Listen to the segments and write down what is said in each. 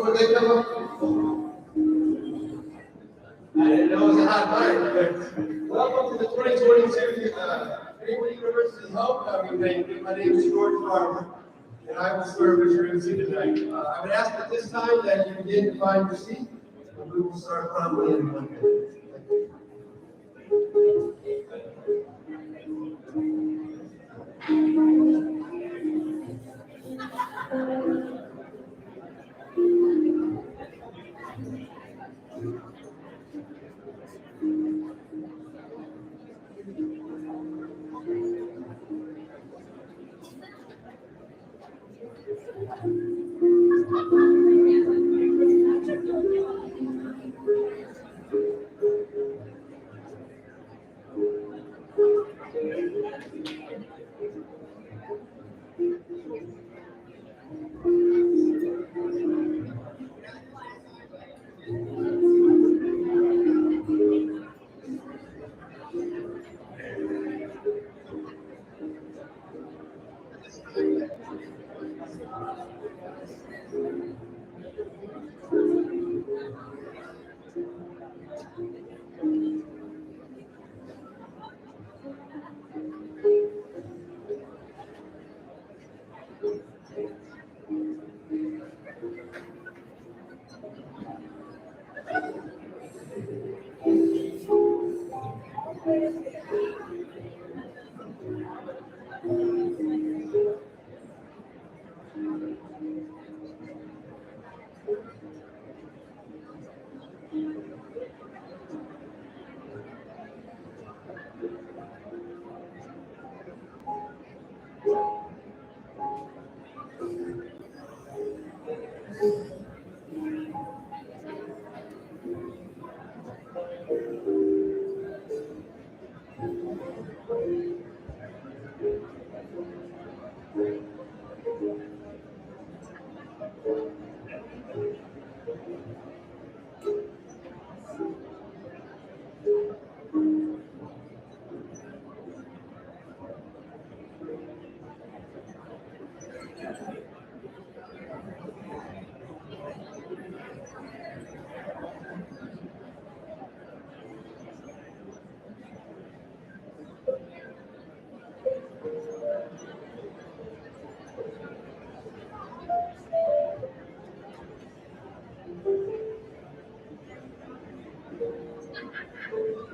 Would they come up? I didn't know it was a hot night, but welcome to the 2022 Greenville University Homecoming Banquet. My name is George Farmer, and I will serve as your MC tonight. I would ask at this time that you begin to find your seat, and we will start promptly in 1 minute.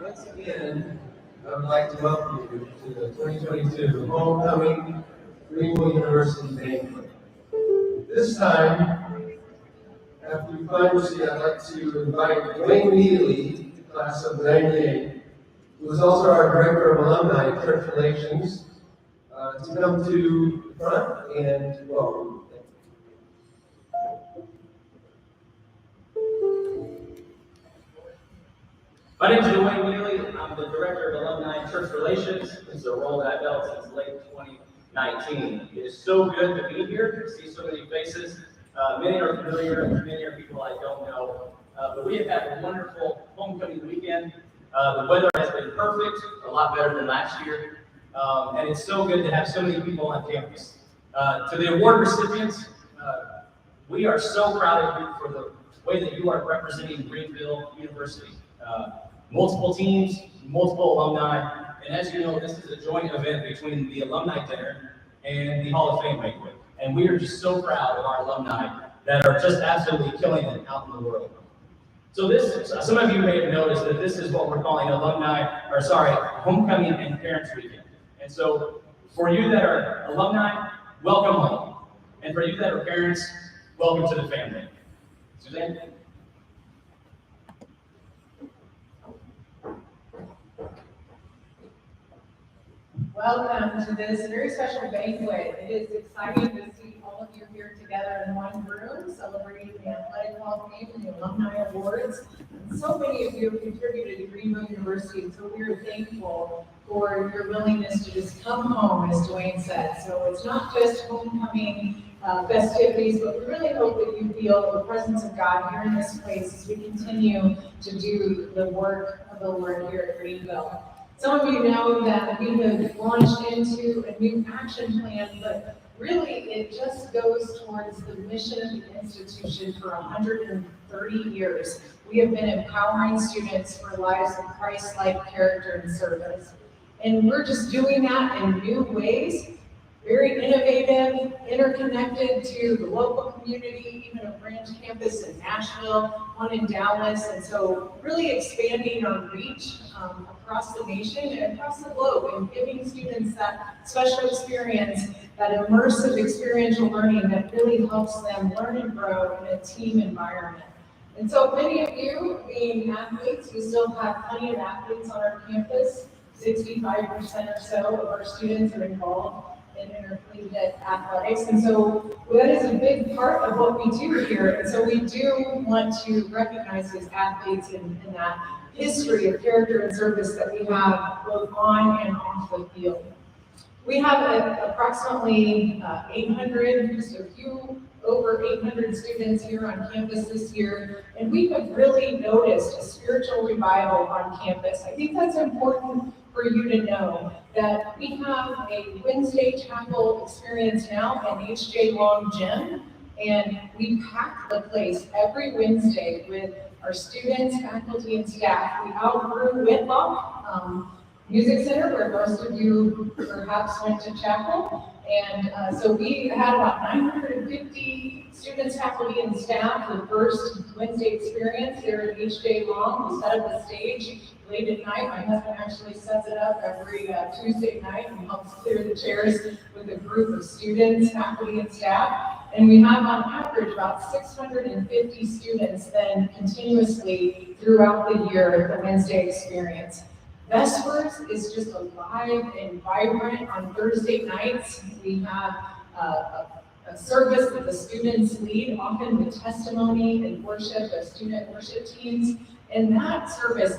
Once again, I would like to welcome you to the 2022 Homecoming Greenville University Banquet. This time, after you find your seat, I'd like to invite Dwayne Neely, class of '98, who is also our Director of Alumni and Church Relations, to come to the front and welcome. My name is Dwayne Neely. I'm the Director of Alumni and Church Relations. This is a role that I've held since late 2019. It is so good to be here, to see so many faces. Many are familiar, many are people I don't know. But we have had a wonderful homecoming weekend. The weather has been perfect, a lot better than last year. And it's so good to have so many people on campus. To the award recipients, we are so proud of you for the way that you are representing Greenville University. Multiple teams, multiple alumni, and as you know, this is a joint event between the Alumni Dinner and the Hall of Fame Banquet. And we are just so proud of our alumni that are just absolutely killing it out in the world. So some of you may have noticed that this is what we're calling Homecoming and Parents Weekend. And so for you that are alumni, welcome home. And for you that are parents, welcome to the family. Suzanne? Welcome to this very special banquet. It is exciting to see all of you here together in one room, celebrating the Athletic Hall of Fame and the Alumni Awards. And so many of you have contributed to Greenville University, and so we are thankful for your willingness to just come home, as Dwayne said. So it's not just homecoming festivities, but we really hope that you feel the presence of God here in this place as we continue to do the work of the Lord here at Greenville. Some of you know that we have launched into a new action plan, but really, it just goes towards the mission of the institution for 130 years. We have been empowering students for lives of Christ-like character and service. And we're just doing that in new ways, very innovative, interconnected to the local community, even a branch campus in Nashville, one in Dallas, and so really expanding our reach across the nation and across the globe and giving students that special experience, that immersive experiential learning that really helps them learn and grow in a team environment. And so many of you being athletes, we still have plenty of athletes on our campus. 65% or so of our students are involved in intercollegiate athletics. And so that is a big part of what we do here. And so we do want to recognize these athletes in that history of character and service that we have both on and off the field. We have approximately 800, just a few over 800 students here on campus this year, and we have really noticed a spiritual revival on campus. I think that's important for you to know, that we have a Wednesday chapel experience now in H.J. Long Gym, and we pack the place every Wednesday with our students, faculty, and staff. We outgrew Whitlock Music Center, where most of you perhaps went to chapel. And so we had about 950 students, faculty, and staff the first Wednesday experience there at H.J. Long. We set up the stage late at night. My husband actually sets it up every Tuesday night and helps clear the chairs with a group of students, faculty, and staff. And we have on average about 650 students then continuously throughout the year at the Wednesday experience. Vespers is just alive and vibrant on Thursday nights. We have a service that the students lead, often with testimony and worship of student worship teams. And that service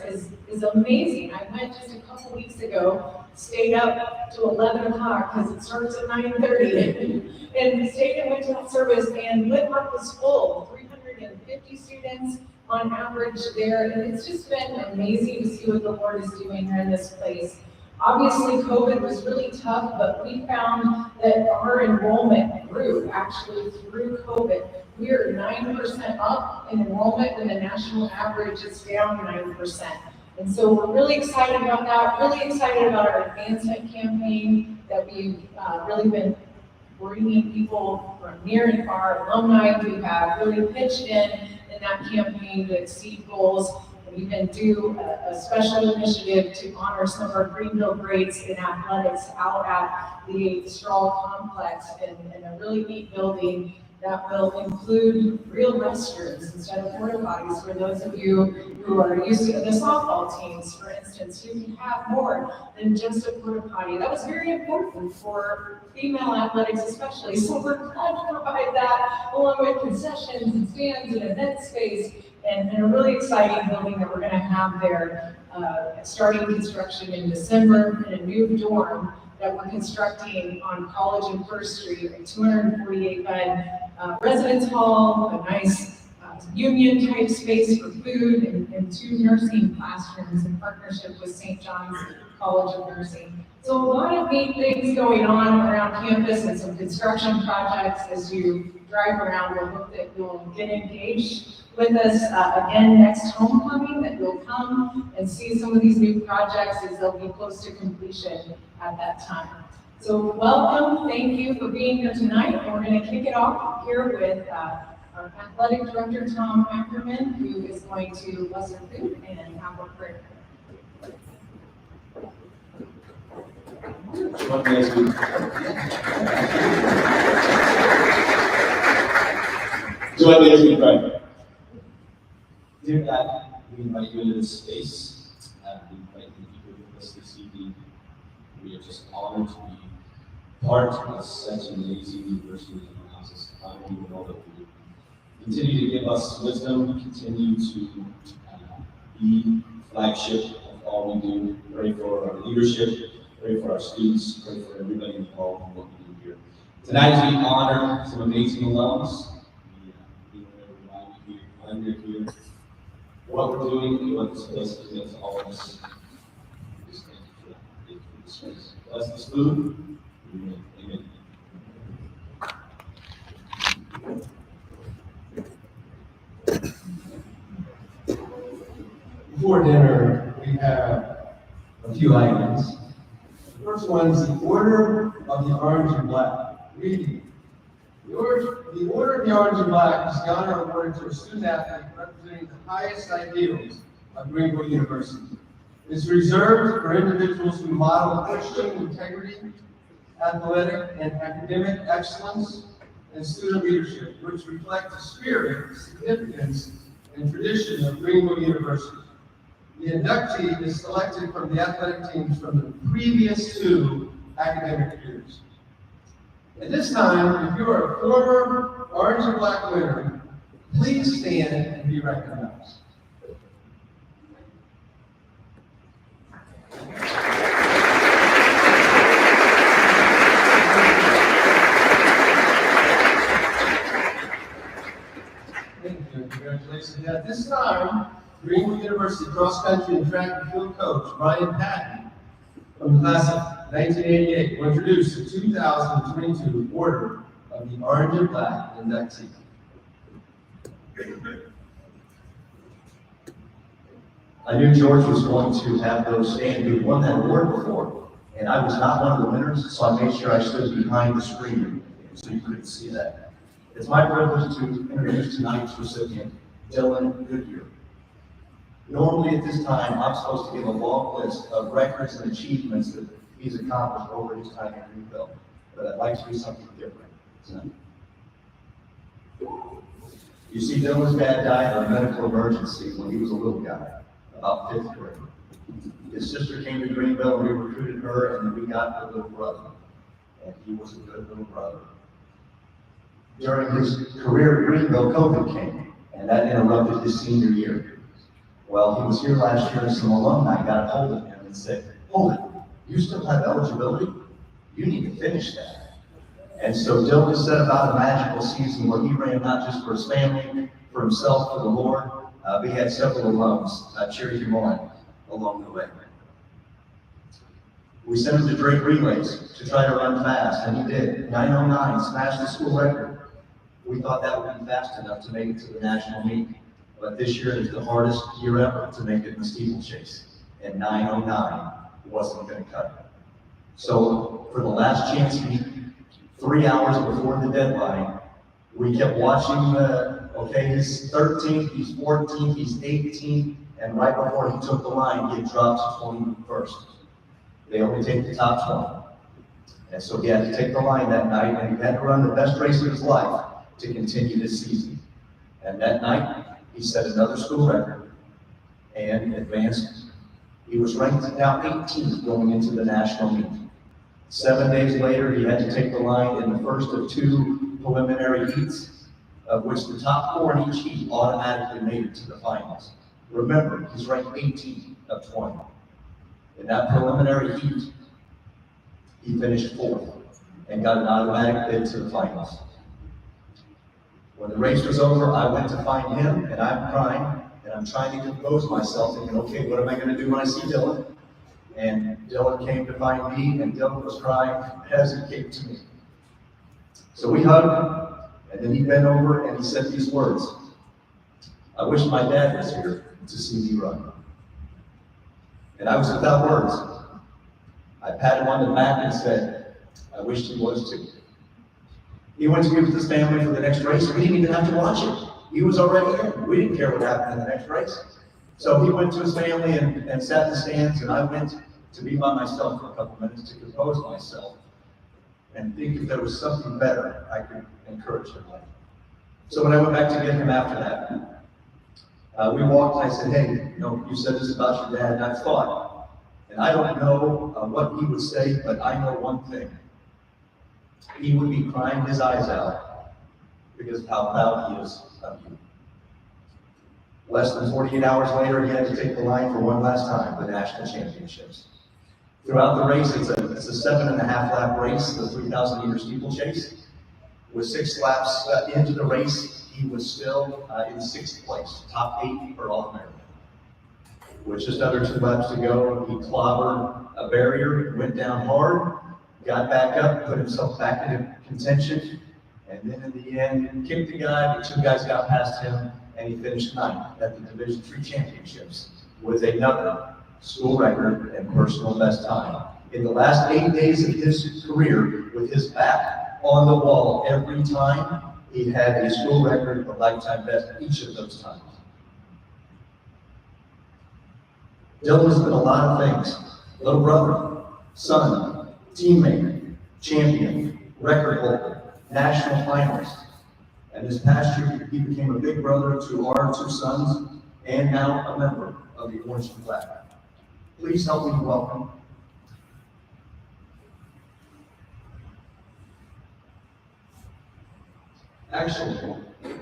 is amazing. I went just a couple weeks ago, stayed up to 11 o'clock because it starts at 9:30. And stayed and went to that service, and Whitlock was full, 350 students on average there, and it's just been amazing to see what the Lord is doing here in this place. Obviously, COVID was really tough, but we found that our enrollment grew actually through COVID. We are 9% up in enrollment when the national average is down 9%. And so we're really excited about that, really excited about our advancement campaign that we've really been bringing people from near and far, alumni who have really pitched in that campaign to exceed goals. We even do a special initiative to honor some of our Greenville greats in athletics out at the Strahl Complex in a really neat building that will include real restrooms instead of porta potties for those of you who are used to the softball teams, for instance, who can have more than just a porta potty. That was very important for female athletics especially, so we're glad to provide that along with concessions and stands and event space and a really exciting building that we're going to have there starting construction in December in a new dorm that we're constructing on College and First Street, a 248-bed residence hall, a nice union type space for food, and 2 nursing classrooms in partnership with St. John's College of Nursing. So a lot of neat things going on around campus and some construction projects as you drive around. We hope that you'll get engaged with us again next homecoming, that you'll come and see some of these new projects as they'll be close to completion at that time. So welcome, thank you for being here tonight, and we're going to kick it off here with our athletic director, Tom Ackerman, who is going to bless our food and have a prayer. Join me as we pray. Dear God, we invite you into this space. We invite you to be with us this evening. We are just honored to be part of such an amazing university that allows us to honor you in all that we do. Continue to give us wisdom, continue to be flagship of all we do. Pray for our leadership, pray for our students, pray for everybody involved in what we do here. Tonight, as we honor some amazing alums, we want to remind you why we're here, what we're doing, and what this place is meant to all of us. Just thank you for that. Thank you for this space. Bless this food. Amen. before dinner, we have a few items. The first one is the Order of the Orange and Black. Reading. The Order of the Orange and Black is the honor awarded to a student athlete representing the highest ideals of Greenville University. It is reserved for individuals who model Christian integrity, athletic and academic excellence, and student leadership, which reflect the spirit, significance, and tradition of Greenville University. The inductee is selected from the athletic teams from the previous 2 academic years. At this time, if you are a former Orange and Black winner, please stand and be recognized. Thank you, and congratulations. At this time, Greenville University cross country and track and field coach Ryan Patton from the class of 1988 will introduce the 2022 Order of the Orange and Black inductee. I knew George was going to have those stand who won that award before, and I was not one of the winners, so I made sure I stood behind the screen so you couldn't see that. It's my privilege to introduce tonight's recipient, Dylan Goodyear. Normally at this time, I'm supposed to give a long list of records and achievements that he's accomplished over his time in Greenville, but I'd like to do something different tonight. You see, Dylan's dad died of a medical emergency when he was a little guy, about 5th grade. His sister came to Greenville and we recruited her, and then we got the little brother, and he was a good little brother. During his career at Greenville, COVID came, and that interrupted his senior year. Well, he was here last year, and some alumni got a hold of him and said, "Hold it, you still have eligibility? You need to finish that." And so Dylan set about a magical season where he ran not just for his family, for himself, for the Lord. We had several alums cheering him on along the way. We sent him to Drake Relays to try to run fast, and he did. 9:09, smashed the school record. We thought that would be fast enough to make it to the national meet. But this year is the hardest year ever to make it in the steeplechase, and 9:09 wasn't going to cut it. So for the last chance meet, 3 hours before the deadline, we kept watching he's 13th, he's 14th, he's 18th, and right before he took the line, he had dropped to 21st. They only take the top 20. And so he had to take the line that night, and he had to run the best race of his life to continue this season. And that night, he set another school record and advanced. He was ranked now 18th going into the national meet. 7 days later, he had to take the line in the first of 2 preliminary heats, of which the top 4 in each heat automatically made it to the finals. Remember, he's ranked 18th of 20. In that preliminary heat, he finished 4th and got an automatic bid to the finals. When the race was over, I went to find him, and I'm crying, and I'm trying to compose myself, thinking, okay, what am I going to do when I see Dylan? And Dylan came to find me, and Dylan was crying as he came to me. So we hugged, and then he bent over and he said these words: "I wish my dad was here to see me run." And I was without words. I patted him on the back and said, "I wish he was too." He went to be with his family for the next race. We didn't even have to watch it. He was already in. We didn't care what happened in the next race. So he went to his family and sat in the stands, and I went to be by myself for a couple minutes to compose myself and think if there was something better I could encourage him with. So when I went back to get him after that, we walked, and I said, "Hey, you said this about your dad," and I thought, and I don't know what he would say, but I know one thing. He would be crying his eyes out because of how proud he is of you. Less than 48 hours later, he had to take the line for one last time, the national championships. Throughout the race, it's a 7.5 lap race, the 3,000-meter steeplechase. With 6 laps into the race, he was still in 6th place, top 8 for All-American. With just under 2 laps to go, he clobbered a barrier, went down hard, got back up, put himself back into contention, and then in the end, kicked the guy, but 2 guys got past him, and he finished 9th at the Division III championships with another school record and personal best time. In the last 8 days of his career, with his back on the wall every time, he had a school record, a lifetime best each of those times. Dylan has been a lot of things: little brother, son, teammate, champion, record holder, national finalist. And this past year, he became a big brother to our 2 sons, and now a member of the Orange and Black. Please help me welcome Actually,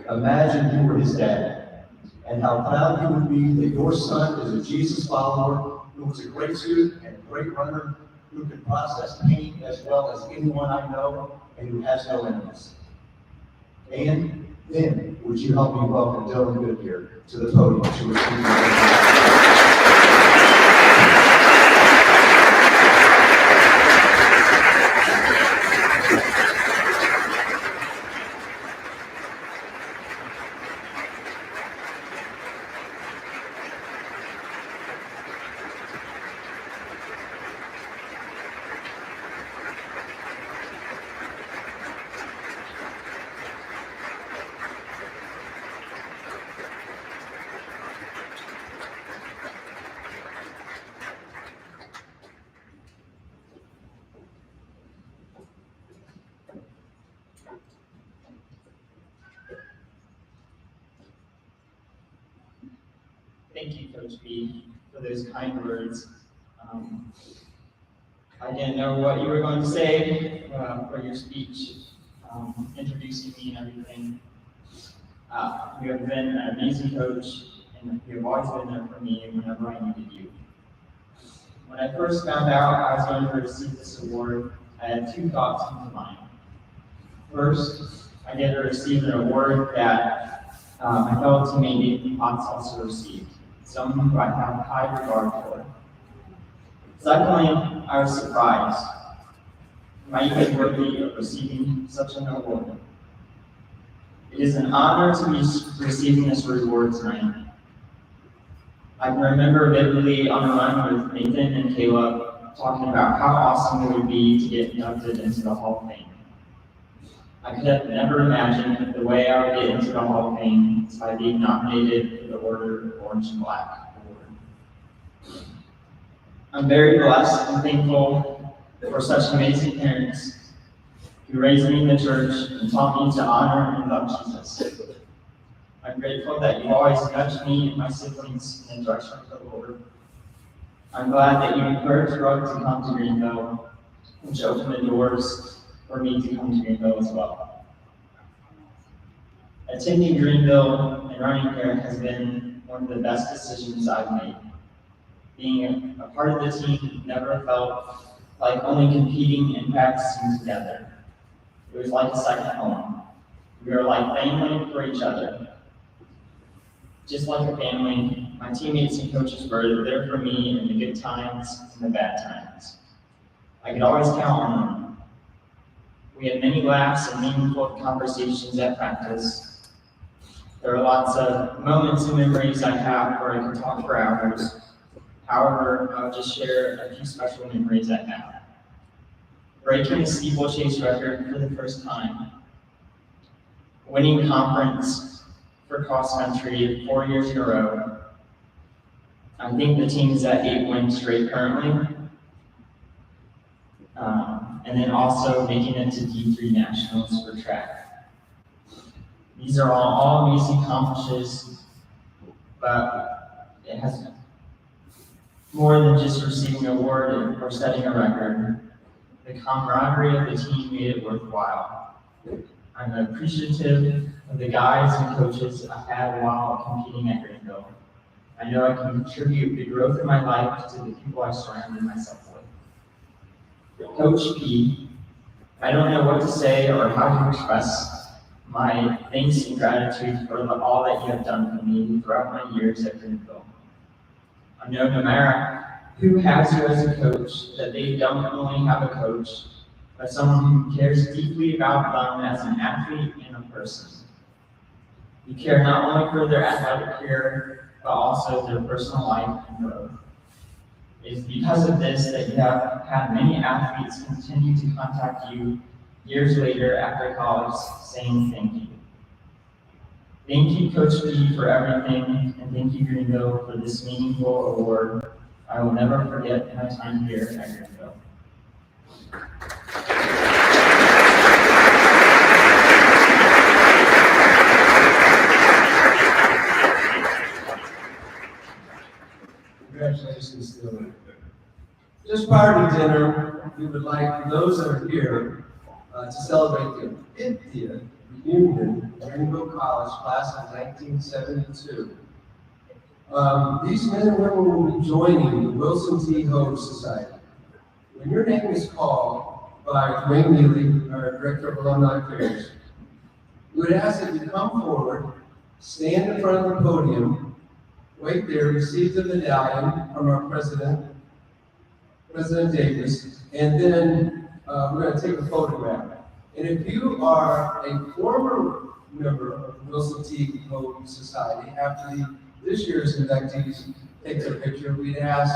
imagine you were his dad, and how proud you would be that your son is a Jesus follower who was a great student and a great runner, who can process pain as well as anyone I know, and who has no enemies. And then, would you help me welcome Dylan Goodyear to the podium to receive the Thank you, Coach B, for those kind words. I didn't know what you were going to say for your speech, introducing me and everything. You have been an amazing coach, and you have always been there for me whenever I needed you. When I first found out I was going to receive this award, I had 2 thoughts come to mind. First, I get to receive an award that my fellow teammate Nathan Potts also received, someone who I have high regard for. Secondly, I was surprised. Am I even worthy of receiving such an award? It is an honor to be receiving this reward tonight. I can remember vividly on a run with Nathan and Caleb talking about how awesome it would be to get inducted into the Hall of Fame. I could have never imagined the way I would get into the Hall of Fame is by being nominated for the Order of Orange and Black Award. I'm very blessed and thankful for such amazing parents who raised me in the church and taught me to honor and love Jesus. I'm grateful that you always nudged me and my siblings in the direction of the Lord. I'm glad that you encouraged Brooke to come to Greenville, which opened the doors for me to come to Greenville as well. Attending Greenville and running here has been one of the best decisions I've made. Being a part of the team never felt like only competing and practicing together. It was like a second home. We were like family for each other. Just like a family, my teammates and coaches were there for me in the good times and the bad times. I could always count on them. We had many laughs and meaningful conversations at practice. There are lots of moments and memories I have where I could talk for hours. However, I'll just share a few special memories I have. Breaking the steeplechase record for the first time. Winning conference for cross country 4 years in a row. I think the team is at 8 wins straight currently. And then also making it to D3 Nationals for track. These are all amazing accomplishments, but it has more than just receiving an award or setting a record. The camaraderie of the team made it worthwhile. I'm appreciative of the guys and coaches I had while competing at Greenville. I know I can contribute the growth of my life to the people I surrounded myself with. Coach P, I don't know what to say or how to express my thanks and gratitude for all that you have done for me throughout my years at Greenville. I know no matter who has you as a coach, that they don't only have a coach, but someone who cares deeply about them as an athlete and a person. You care not only for their athletic career but also their personal life and growth. It is because of this that you have had many athletes continue to contact you years later after college saying thank you. Thank you, Coach B, for everything, and thank you, Greenville, for this meaningful award. I will never forget my time here at Greenville. Congratulations, Dylan. Just prior to dinner, we would like for those that are here to celebrate the 50th reunion of Greenville College, class of 1972. These men and women will be joining the Wilson T. Hogue Society. When your name is called by Dwayne Neely, our Director of Alumni Affairs, we would ask that you come forward, stand in front of the podium, wait there, receive the medallion from our President Davis, and then we're going to take a photograph. And if you are a former member of the Wilson T. Hogue Society, after this year's inductees take their picture, we'd ask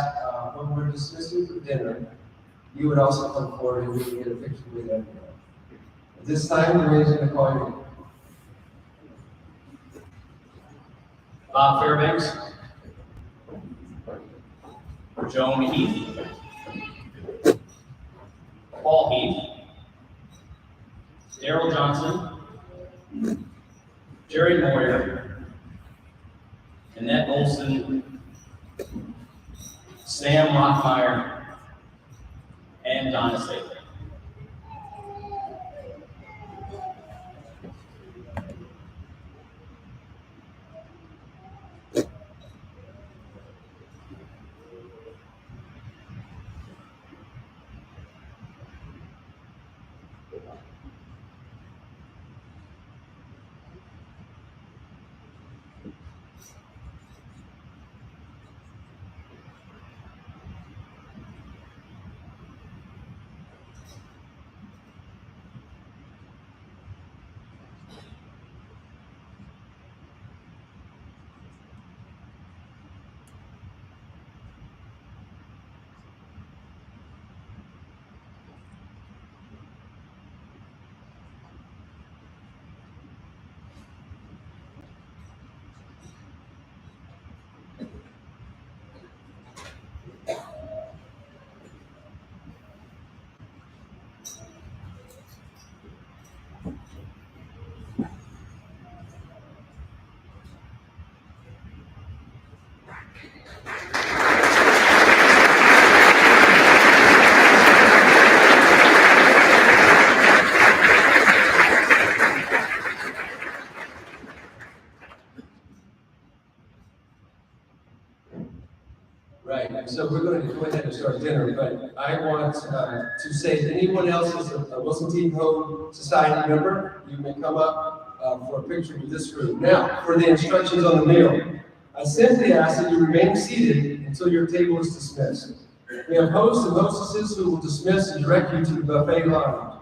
when we're dismissing for dinner, you would also come forward and we can get a picture with everyone. At this time, we're going to call you. Bob Fairbanks, Joan Heath, Paul Heath, Daryl Johnson, Jerry Moyer, Annette Olson, Sam Rockmeyer, and Donna Sager. Right, so we're going to go ahead and start dinner, but I want to say that anyone else is a Wilson T. Hogue Society member, you may come up for a picture with this group. Now, for the instructions on the meal, I simply ask that you remain seated until your table is dismissed. We have hosts and hostesses who will dismiss and direct you to the buffet lounge.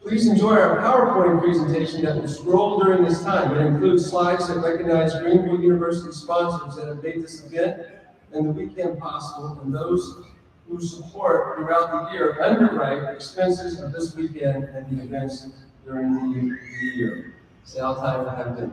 Please enjoy our PowerPoint presentation that will scroll during this time. It includes slides that recognize Greenville University sponsors that have made this event and the weekend possible, and those who support throughout the year underwrite expenses of this weekend and the events during the year. It's now time to have dinner.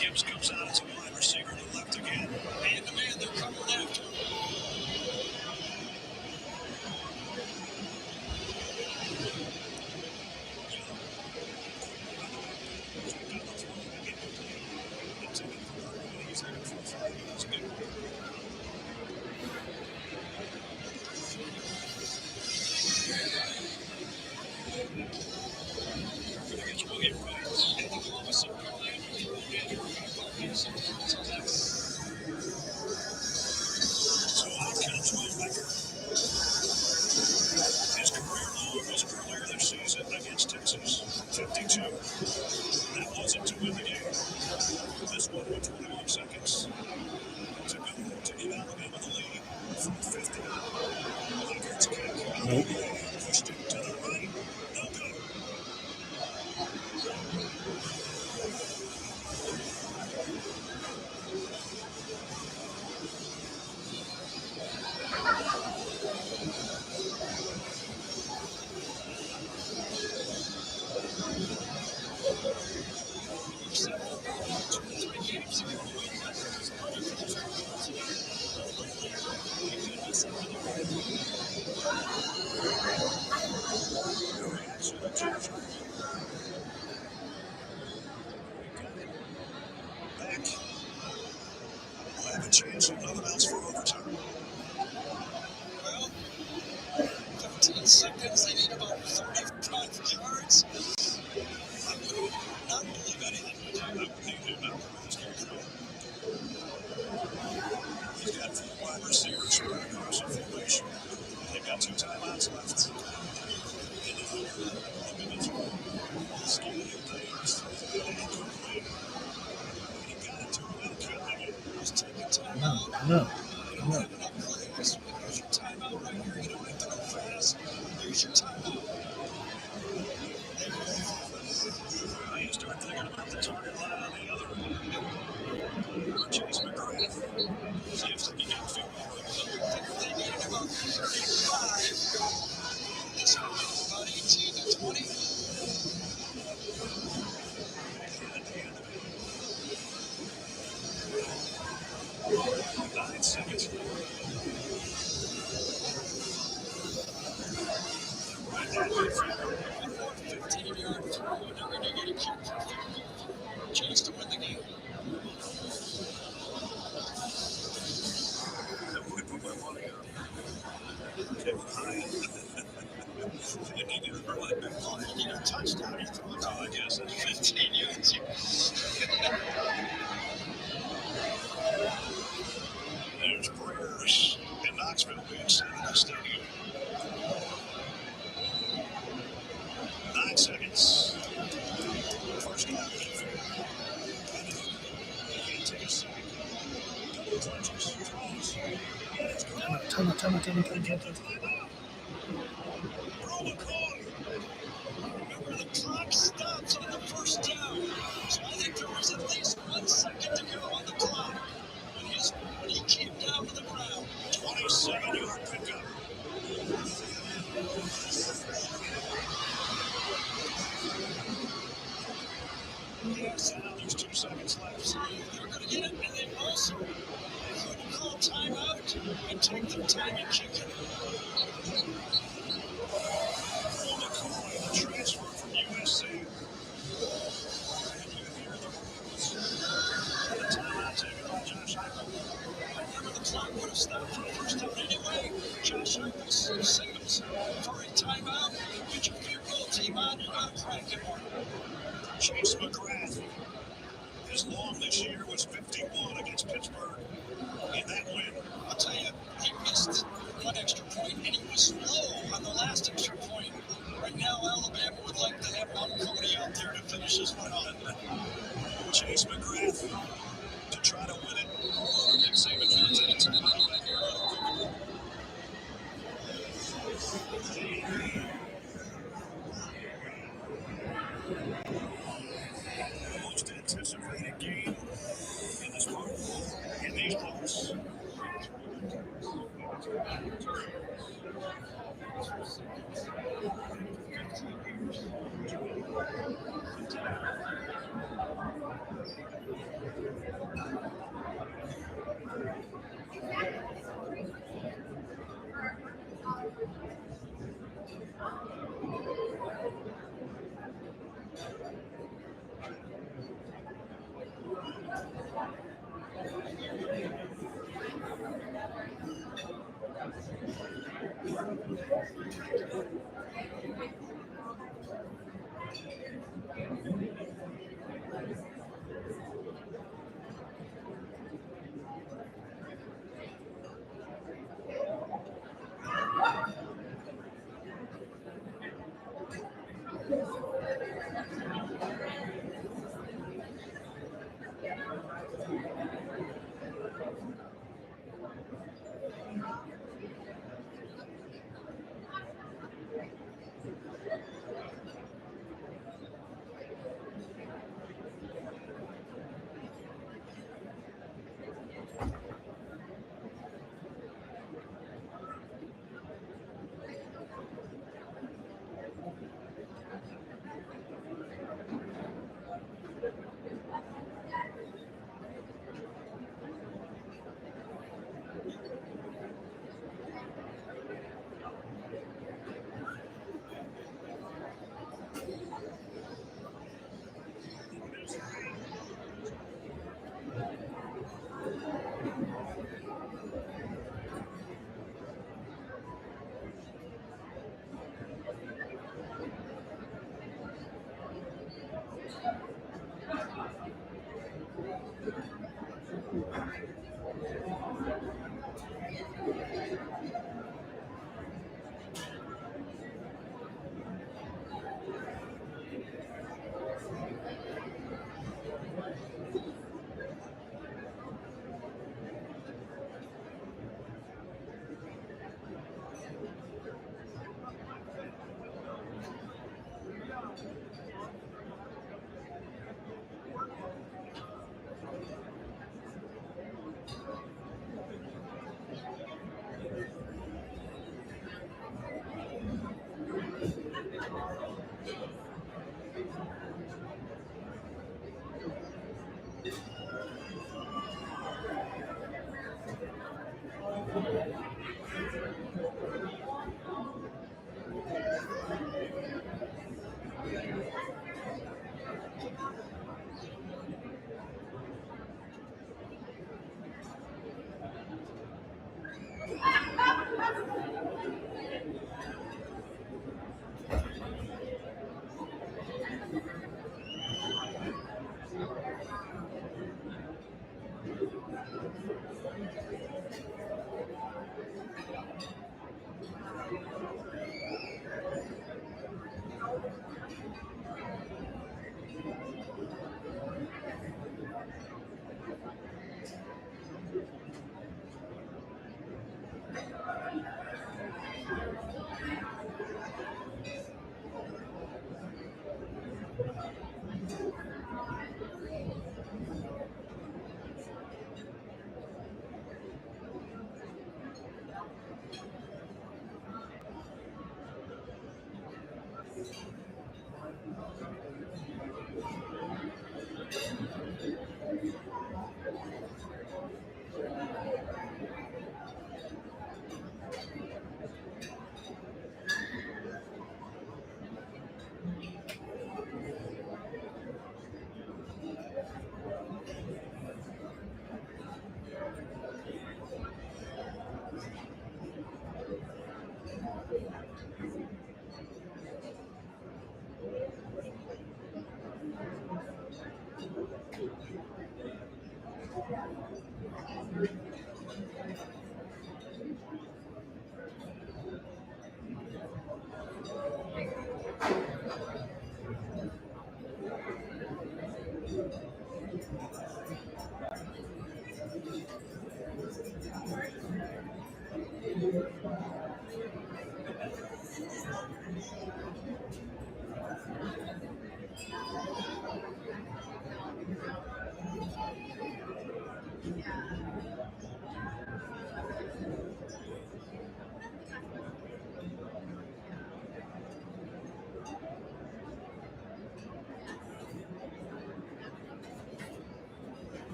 Gibbs comes out as a wide receiver to left again. And the man they're coming after. So out comes Will Becker. His career low was earlier this 22. That wasn't to win the game. This one with 21 seconds to go to give Alabama the lead from 50. Lockhart's kick. Pushed it to the right. No good. Back. We'll have a chance at nothing else for overtime. Well, 15 seconds, they need about 35 yards. I would not believe anything. I would need to not with this game through. He's got 4 wide receivers spread across the formation. They've got 2 timeouts left. In the minutes. Scheme things. He got it to him without killing it. He's taking timeout. No. You don't have enough players. Here's your timeout right here. You don't have to go fast. Here's your timeout. You start thinking about the target line on the other end. Chase McGrath. See if they can get a field goal. They needed about 35. This one about 18 to 20. At the end of it. 9 seconds left. Right at midfield. 15-yard throw, and they're going to get a kick for a field goal. Chance to win the game. I would put my money on Kevin Hyatt. You need to really big play. You need a touchdown. You throw it. I guess that's 15 yards. There's prayers in Knoxville being said in the stadium. 9 seconds. First down in the field. He can't take a sack. Double clutches. Throws. Time out. Roll the coin. Remember, the clock stops on the first down. So I think there was at least 1 second to go on the clock when he came down to the ground. 27-yard pickup. So now there's 2 seconds left. They're going to get it, and they also could call timeout and take their time and kick it. Roll the coin, the transfer from USC. And you hear the rules. The timeout taken by Josh Heupel. Remember, the clock would have stopped for the first time anyway. Josh Heupel signals for a timeout. Get your field goal team on. You're not cracking one. Chase McGrath. His long this year was 51 against Pittsburgh in that win. I'll tell you, he missed 1 extra point, and he was low on the last extra point. Right now, Alabama would like to have one Cody out there to finish this one off. Chase McGrath to try to win it. Nick Saban now taking timeout right here. Most anticipated game in this part, in these parts.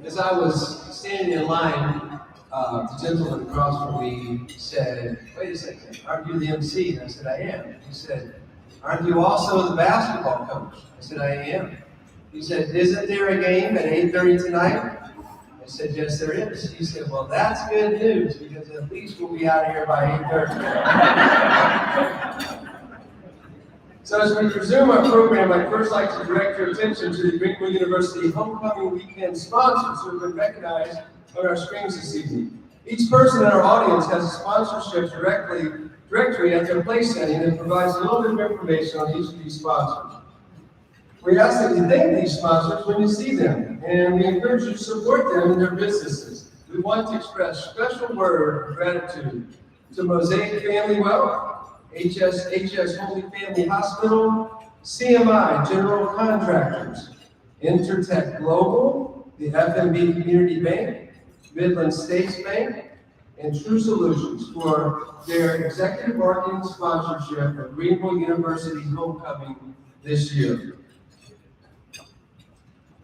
As I was standing in line, the gentleman across from me said, "Wait a second, aren't you the MC?" And I said, "I am." He said, "Aren't you also the basketball coach?" I said, "I am." He said, "Isn't there a game at 8:30 tonight?" I said, "Yes, there is." He said, "Well, that's good news, because at least we'll be out of here by 8:30. So as we resume our program, I'd first like to direct your attention to the Greenville University Homecoming Weekend sponsors who have been recognized on our screens this evening. Each person in our audience has a sponsorship directory at their place setting that provides a little bit of information on each of these sponsors. We ask that you thank these sponsors when you see them, and we encourage you to support them in their businesses. We want to express special word of gratitude to Mosaic Family Wealth, HS Holy Family Hospital, CMI General Contractors, Intertech Global, the FMB Community Bank, Midland States Bank, and True Solutions for their executive marketing sponsorship of Greenville University Homecoming this year.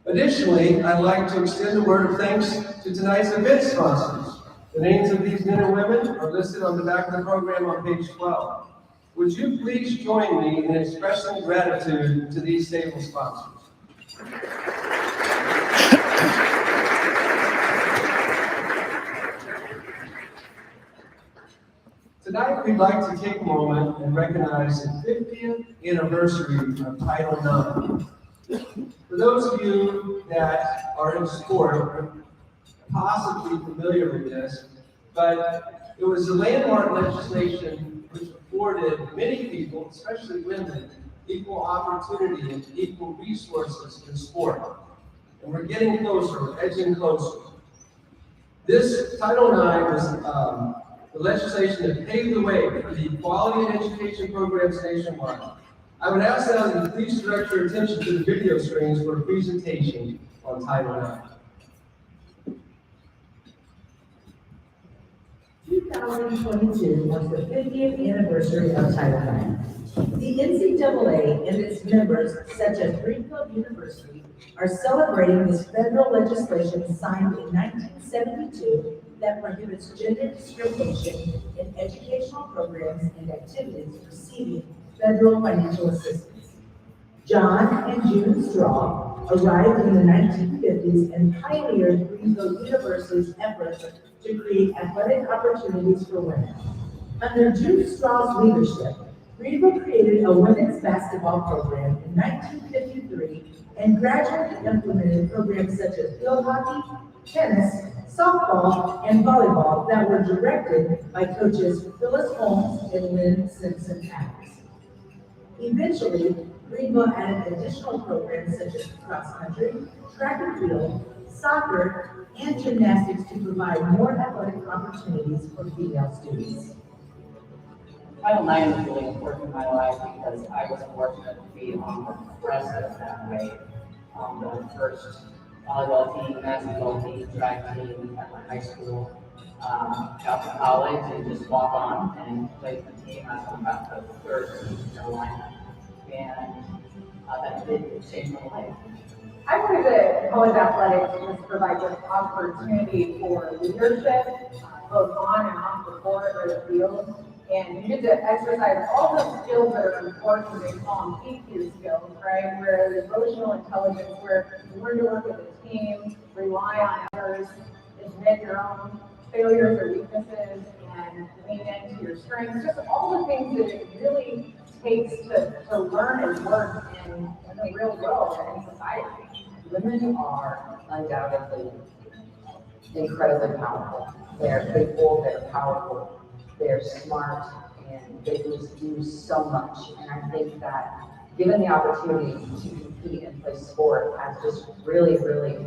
Additionally, I'd like to extend a word of thanks to tonight's event sponsors. The names of these men and women are listed on the back of the program on page 12. Would you please join me in expressing gratitude to these table sponsors? Tonight, we'd like to take a moment and recognize the 50th anniversary of Title IX. For those of you that are in sport, are possibly familiar with this, but it was a landmark legislation which afforded many people, especially women, equal opportunity and equal resources in sport. And we're getting closer, we're edging closer. This Title IX was the legislation that paved the way for the quality in education programs nationwide. I would ask now that you please direct your attention to the video screens for a presentation on Title IX. 2022 was the 50th anniversary of Title IX. The NCAA and its members, such as Greenville University, are celebrating this federal legislation signed in 1972 that prohibits gender discrimination in educational programs and activities receiving federal financial assistance. John and June Straw arrived in the 1950s and pioneered Greenville University's efforts to create athletic opportunities for women. Under June Straw's leadership, Greenville created a women's basketball program in 1953 and gradually implemented programs such as field hockey, tennis, softball, and volleyball that were directed by coaches Phyllis Holmes and Lynn Simpson Adams. Eventually, Greenville added additional programs such as cross country, track and field, soccer, and gymnastics to provide more athletic opportunities for female students. Title IX was really important in my life because I was fortunate to be on the president that way. The first volleyball team, basketball team, track team at my high school, got to college and just walk on and played the team. I was about the third team in Carolina, and that did change my life. I believe that college athletics just provides an opportunity for leadership, both on and off the court or the field. And you get to exercise all the skills that are important. They call them EQ skills, right? Where the emotional intelligence, where you learn to work with a team, rely on others, admit your own failures or weaknesses, and lean into your strengths. Just all the things that it really takes to learn and work in the real world and in society. Women are undoubtedly incredibly powerful. They're capable, they're powerful, they're smart, and they just do so much. And I think that given the opportunity to compete and play sport has just really, really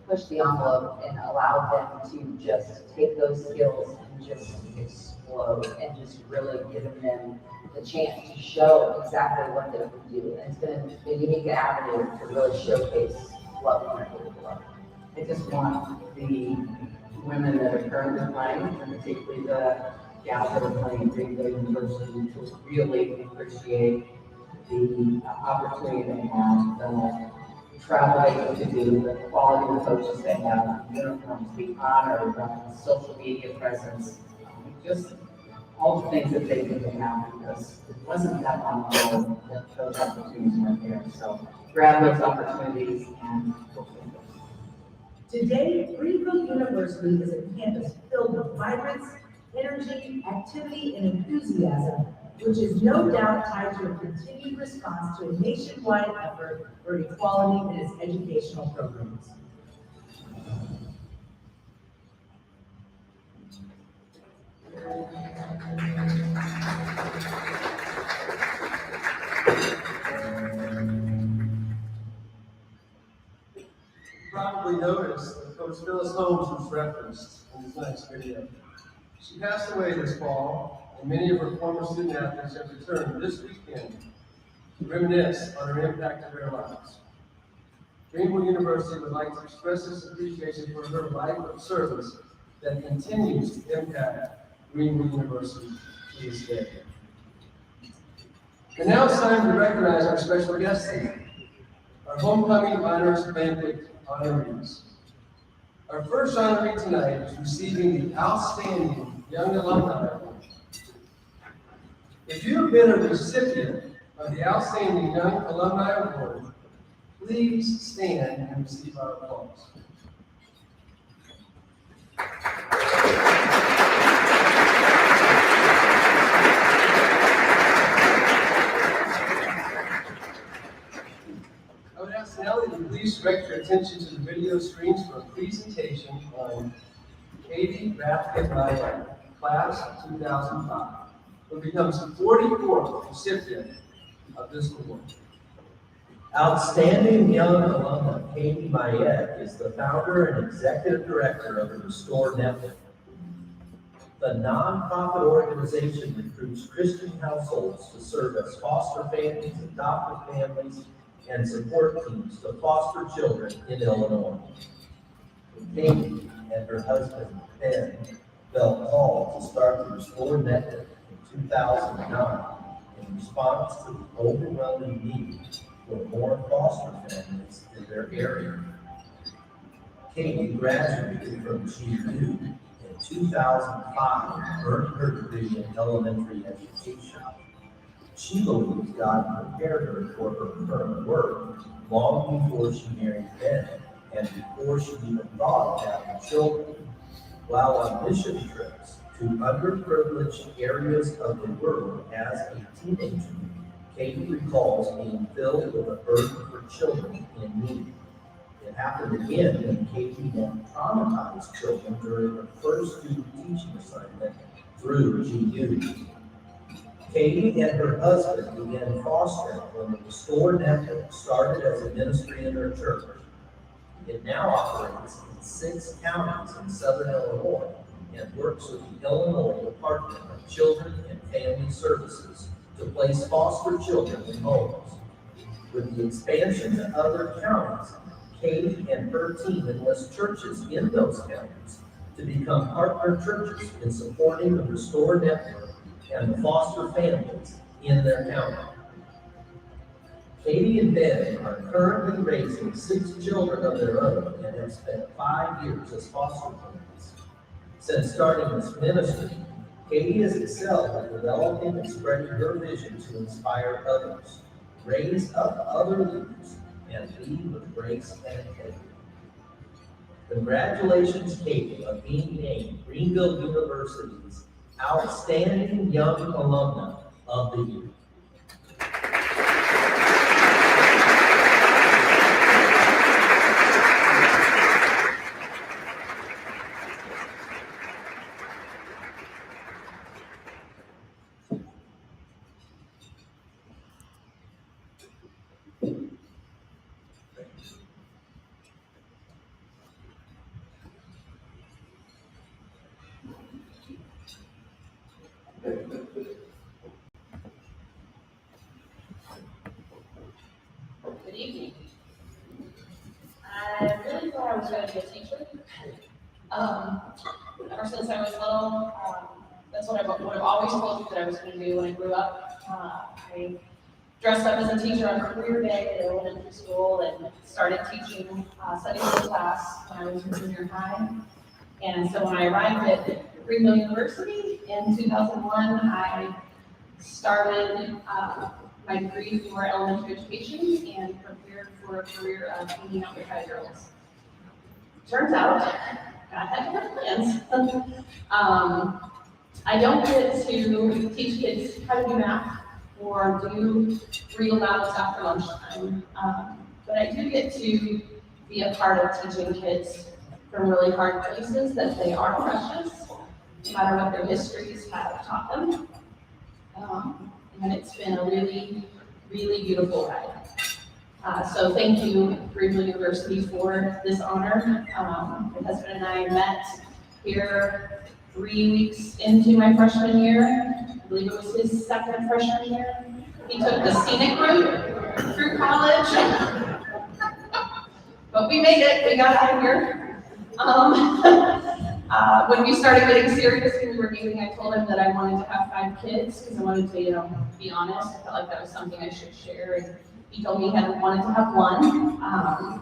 pushed the envelope and allowed them to just take those skills and just explode and just really given them the chance to show exactly what they can do. And it's been a unique avenue to really showcase what women are capable of. I just want the women that are currently playing, and particularly the gals that are playing at Greenville University, to really appreciate the opportunity they have, the travel they get to do, the quality of the coaches they have, the uniforms, the honor, the social media presence, just all the things that they have, because it wasn't that long ago that those opportunities weren't there. So grab those opportunities and go for them. Today, Greenville University is a campus filled with vibrance, energy, activity, and enthusiasm, which is no doubt tied to a continued response to a nationwide effort for equality in its educational programs. You probably noticed that Coach Phyllis Holmes was referenced in this next video. She passed away this fall, and many of her former student athletes have returned this weekend to reminisce on her impact of their lives. Greenville University would like to express its appreciation for her life of service that continues to impact Greenville University to this day. And now it's time to recognize our special guests tonight, our Homecoming Honors Banquet honorees. Our first honoree tonight is receiving the Outstanding Young Alumni Award. If you have been a recipient of the Outstanding Young Alumni Award, please stand and receive our applause. I would ask now that you please direct your attention to the video screens for a presentation on Katie Rathke-Ryan, class of 2005, who becomes the 44th recipient of this award. Outstanding Young Alumna Katie Mayette is the founder and executive director of the Restore Network. The nonprofit organization recruits Christian households to serve as foster families, adoptive families, and support teams to foster children in Illinois. Katie and her husband, Ben, felt called to start the Restore Network in 2009 in response to the overwhelming need for more foster families in their area. Katie graduated from GU in 2005 and earned her degree in elementary education. She believes God prepared her for her current work long before she married Ben and before she even thought of having children. While on mission trips to underprivileged areas of the world as a teenager, Katie recalls being filled with a burden for children in need. It happened again when Katie met traumatized children during her first student teaching assignment through GU. Katie and her husband began fostering when the Restore Network started as a ministry in their church. It now operates in 6 counties in southern Illinois and works with the Illinois Department of Children and Family Services to place foster children in homes. With the expansion to other counties, Katie and her team enlist churches in those counties to become partner churches in supporting the Restore Network and the foster families in their county. Katie and Ben are currently raising 6 children of their own and have spent 5 years as foster parents. Since starting this ministry, Katie has excelled in developing and spreading her vision to inspire others, raise up other leaders, and lead with grace and integrity. Congratulations, Katie, on being named Greenville University's Outstanding Young Alumna of the Year. Good evening. I really thought I was going to be a teacher. Ever since I was little, that's what I've always told you that I was going to do when I grew up. I dressed up as a teacher on career day at elementary school and started teaching Sunday school class when I was in junior high. And so when I arrived at Greenville University in 2001, I started my degree for elementary education and prepared for a career of hanging out with 5-year-olds. Turns out, God had different plans. I don't get to teach kids how to do math or do read alouds after lunchtime, but I do get to be a part of teaching kids from really hard places that they are precious, no matter what their histories have taught them. And it's been a really, really beautiful ride. So thank you, Greenville University, for this honor. My husband and I met here 3 weeks into my freshman year. I believe it was his second freshman year. He took the scenic route through college. we made it, we got out of here. When we started getting serious and we were meeting, I told him that I wanted to have 5 kids because I wanted to, be honest. I felt like that was something I should share. And he told me he wanted to have 1.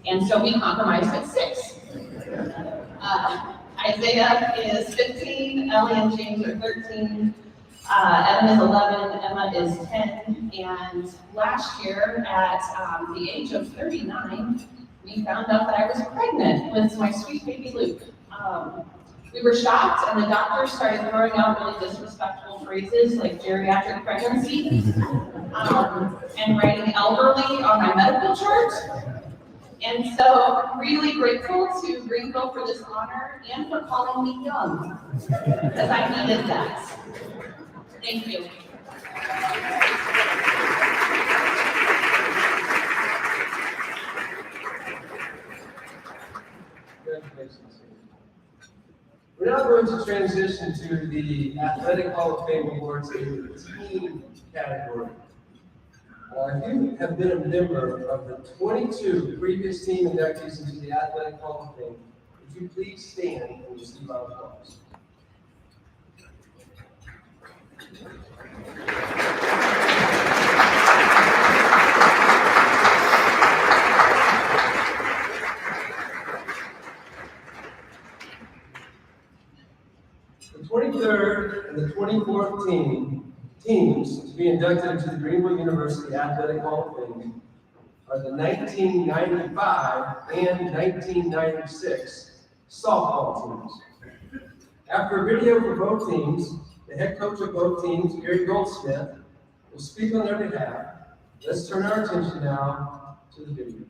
And so we compromised at 6. Isaiah is 15, Ellie and James are 13, Evan is 11, Emma is 10, and last year at the age of 39, we found out that I was pregnant with my sweet baby Luke. We were shocked, and the doctors started throwing out really disrespectful phrases like geriatric pregnancy, and writing elderly on my medical chart. And so I'm really grateful to Greenville for this honor and for calling me young, because I needed that. Thank you. Congratulations. We're now going to transition to the Athletic Hall of Fame Awards in the team category. If you have been a member of the 22 previous team inductees into the Athletic Hall of Fame, would you please stand and receive our applause? The 23rd and the 24th teams to be inducted into the Greenville University Athletic Hall of Fame are the 1995 and 1996 softball teams. After a video for both teams, the head coach of both teams, Gary Goldsmith, will speak on their behalf. Let's turn our attention now to the video.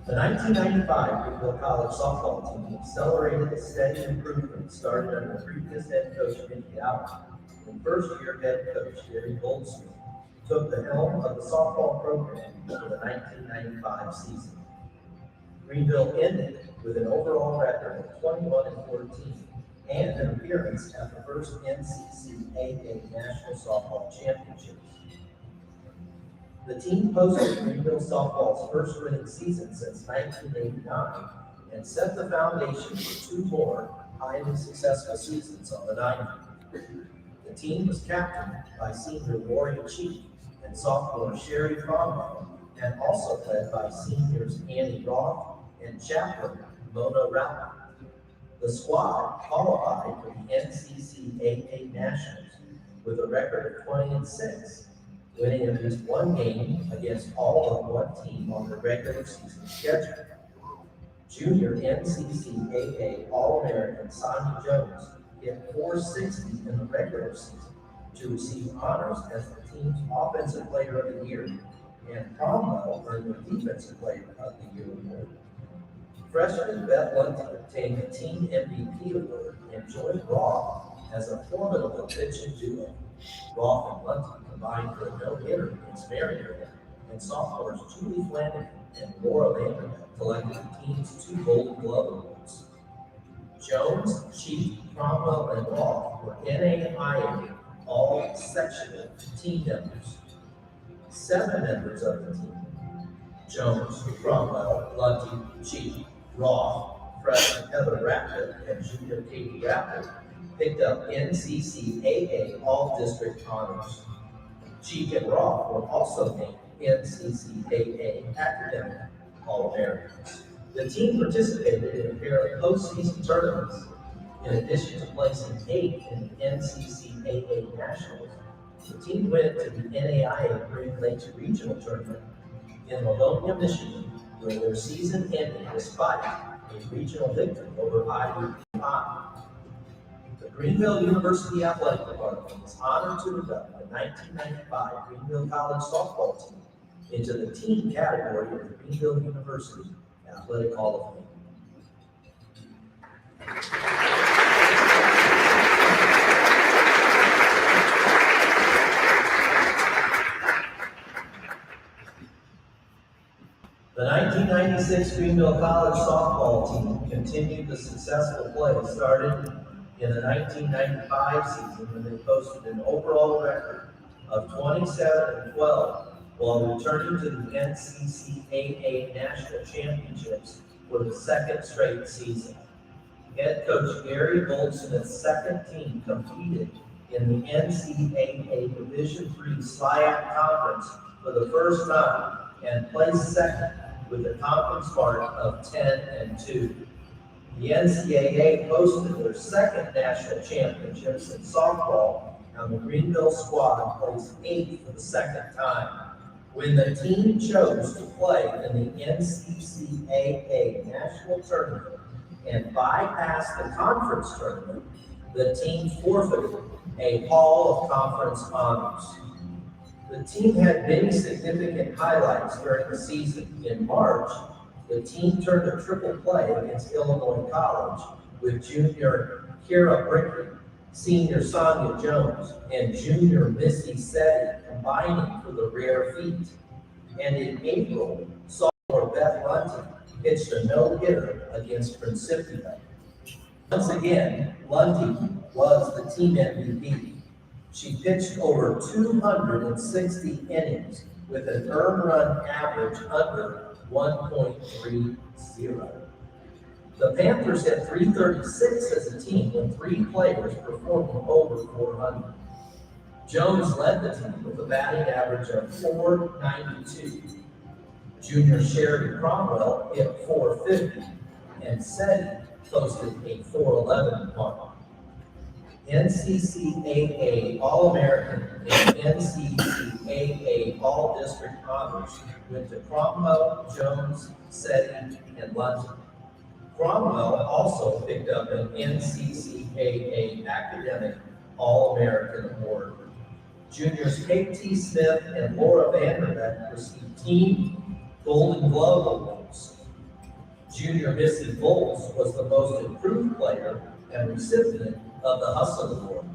The 1995 Greenville College softball team celebrated the steady improvement started under previous head coach Mickey Allen and first-year head coach Gary Goldsmith took the helm of the softball program for the 1995 season. Greenville ended with an overall record of 21-14 and an appearance at the first NCCAA National Softball Championships. The team posted Greenville softball's first winning season since 1989 and set the foundation for 2 more highly successful seasons on the 90s. The team was captained by senior Lori Cheek and sophomore Sherry Cromwell, and also led by seniors Annie Roth and chaplain Mona Rapp. The squad qualified for the NCCAA Nationals with a record of 20-6. Winning at least 1 game against all but 1 team on the regular season schedule. Junior NCCAA All-American Sonny Jones hit .460 in the regular season to receive honors as the team's Offensive Player of the Year, and Cromwell earned the Defensive Player of the Year award. Freshman Beth Lundy obtained the Team MVP award and joined Roth as a formidable pitching duo. Roth and Lundy combined for a no-hitter against Marion, and sophomores Julie Flanagan and Laura Lambert collected the team's 2 Golden Glove awards. Jones, Cheek, Cromwell, and Roth were NAIA all-sectional team members. 7 members of the team, Jones, Cromwell, Lundy, Cheek, Roth, freshman Heather Rapid, and junior Katie Rapid, picked up NCCAA All-District honors. Cheek and Roth were also named NCCAA Academic All-Americans. The team participated in a pair of postseason tournaments. In addition to placing 8th in the NCCAA Nationals, the team went to the NAIA Great Lakes Regional Tournament in Livonia, Michigan, where their season ended despite a regional victory over IU High. The Greenville University Athletic Department is honored to induct the 1995 Greenville College softball team into the team category of the Greenville University Athletic Hall of Fame. The 1996 Greenville College softball team continued the successful play started in the 1995 season when they posted an overall record of 27-12 while returning to the NCCAA National Championships for the second straight season. Head coach Gary Goldsmith's second team competed in the NCAA Division III SLIAC Conference for the first time and placed second with a conference mark of 10-2. The NCAA hosted their second national championships in softball, and the Greenville squad placed 8th for the second time. When the team chose to play in the NCCAA National Tournament and bypassed the conference tournament, the team forfeited a Hall of Conference honors. The team had many significant highlights during the season. In March, the team turned a triple play against Illinois College with junior Kira Brickey, senior Sonia Jones, and junior Missy Setti combining for the rare feat. And in April, sophomore Beth Lundy pitched a no-hitter against Principia. Once again, Lundy was the team MVP. She pitched over 260 innings with an earned run average under 1.30. The Panthers had 336 as a team with 3 players performing over 400. Jones led the team with a batting average of .492. Junior Sherry Cromwell hit .450, and Setti posted a .411 mark. NCCAA All-American and NCCAA All-District honors went to Cromwell, Jones, Setti, and London. Cromwell also picked up an NCCAA Academic All-American Award. Juniors Kate T. Smith and Laura Vanderbeck received Team Golden Glove Awards. Junior Missy Volz was the most improved player and recipient of the Hustle Award.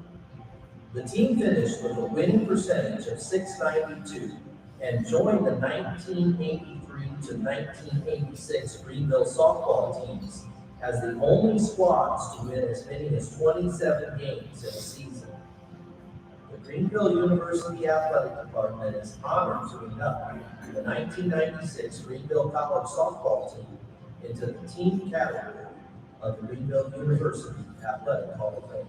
The team finished with a winning percentage of .692 and joined the 1983 to 1986 Greenville softball teams as the only squads to win as many as 27 games in a season. The Greenville University Athletic Department is honored to induct the 1996 Greenville College softball team into the team category of the Greenville University Athletic Hall of Fame.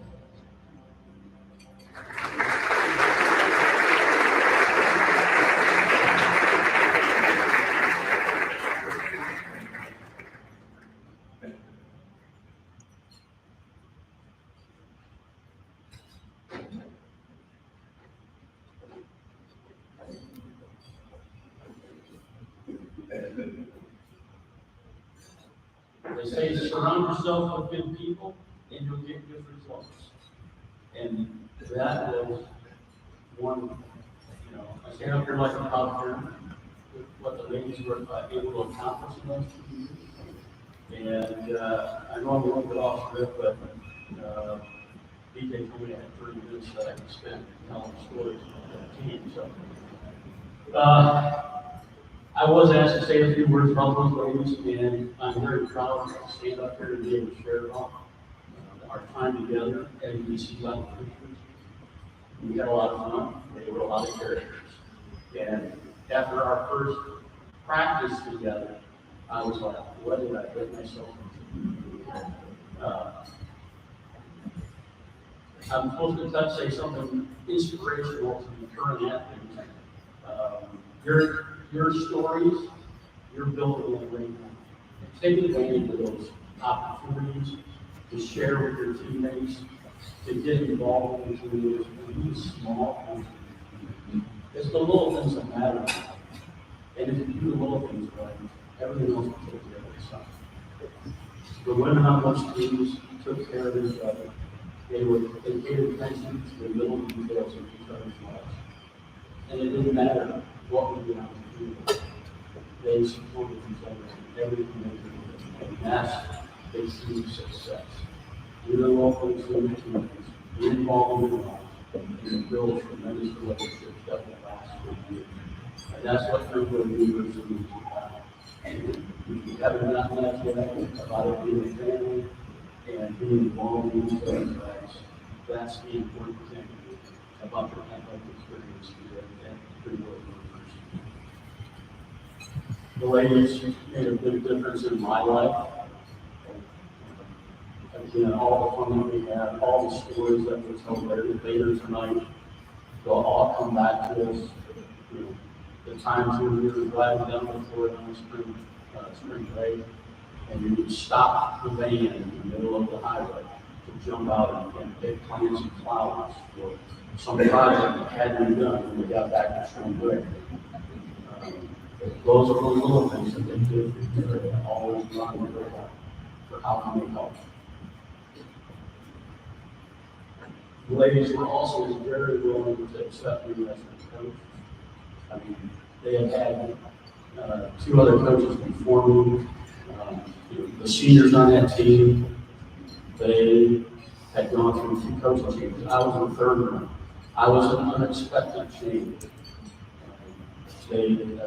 They say surround yourself with good people and you'll get good results. And that was one, I stand up here like a proud parent with what the ladies were able to accomplish in those 2 years. And I know I'm a little bit off script, but DJ told me I had 30 minutes that I could spend telling stories about the team. So I was asked to say a few words about those ladies, and I'm very proud to stand up here and be able to share about our time together. As you can see by the pictures, we had a lot of fun. They were a lot of characters. And after our first practice together, I was like, what did I get myself into? I'm supposed to say something inspirational to the current athletes. Your stories, you're building a great one. Take advantage of those opportunities to share with your teammates, to get involved in the communities, and these small things. It's the little things that matter. And if you do the little things right, everything else will take care of itself. The women on those teams took care of each other. They paid attention to the little details of each other's lives. And it didn't matter what we did on the field. They supported each other in everything they did. And that's they see success. Do the local communities, be involved in their lives, and build tremendous relationships that will last for years. And that's what Greenville University is about. And if you haven't gotten that yet, about it being a family and being involved in each other's lives, that's the important thing about your athletic experience here at Greenville University. The ladies made a big difference in my life. Again, all the fun that we had, all the stories that were told later tonight, they'll all come back to us. You know, the times when we were driving down the Florida on spring break, and you would stop the van in the middle of the highway to jump out and pick plants and flowers for some project that had to be done when we got back to spring break. Those are the little things that they did, they always run for how can we help. The ladies were also very willing to accept me as their coach. I mean, they had two other coaches before me. The seniors on that team, they had gone through 2 coaching changes. I was the third one. I was an unexpected change.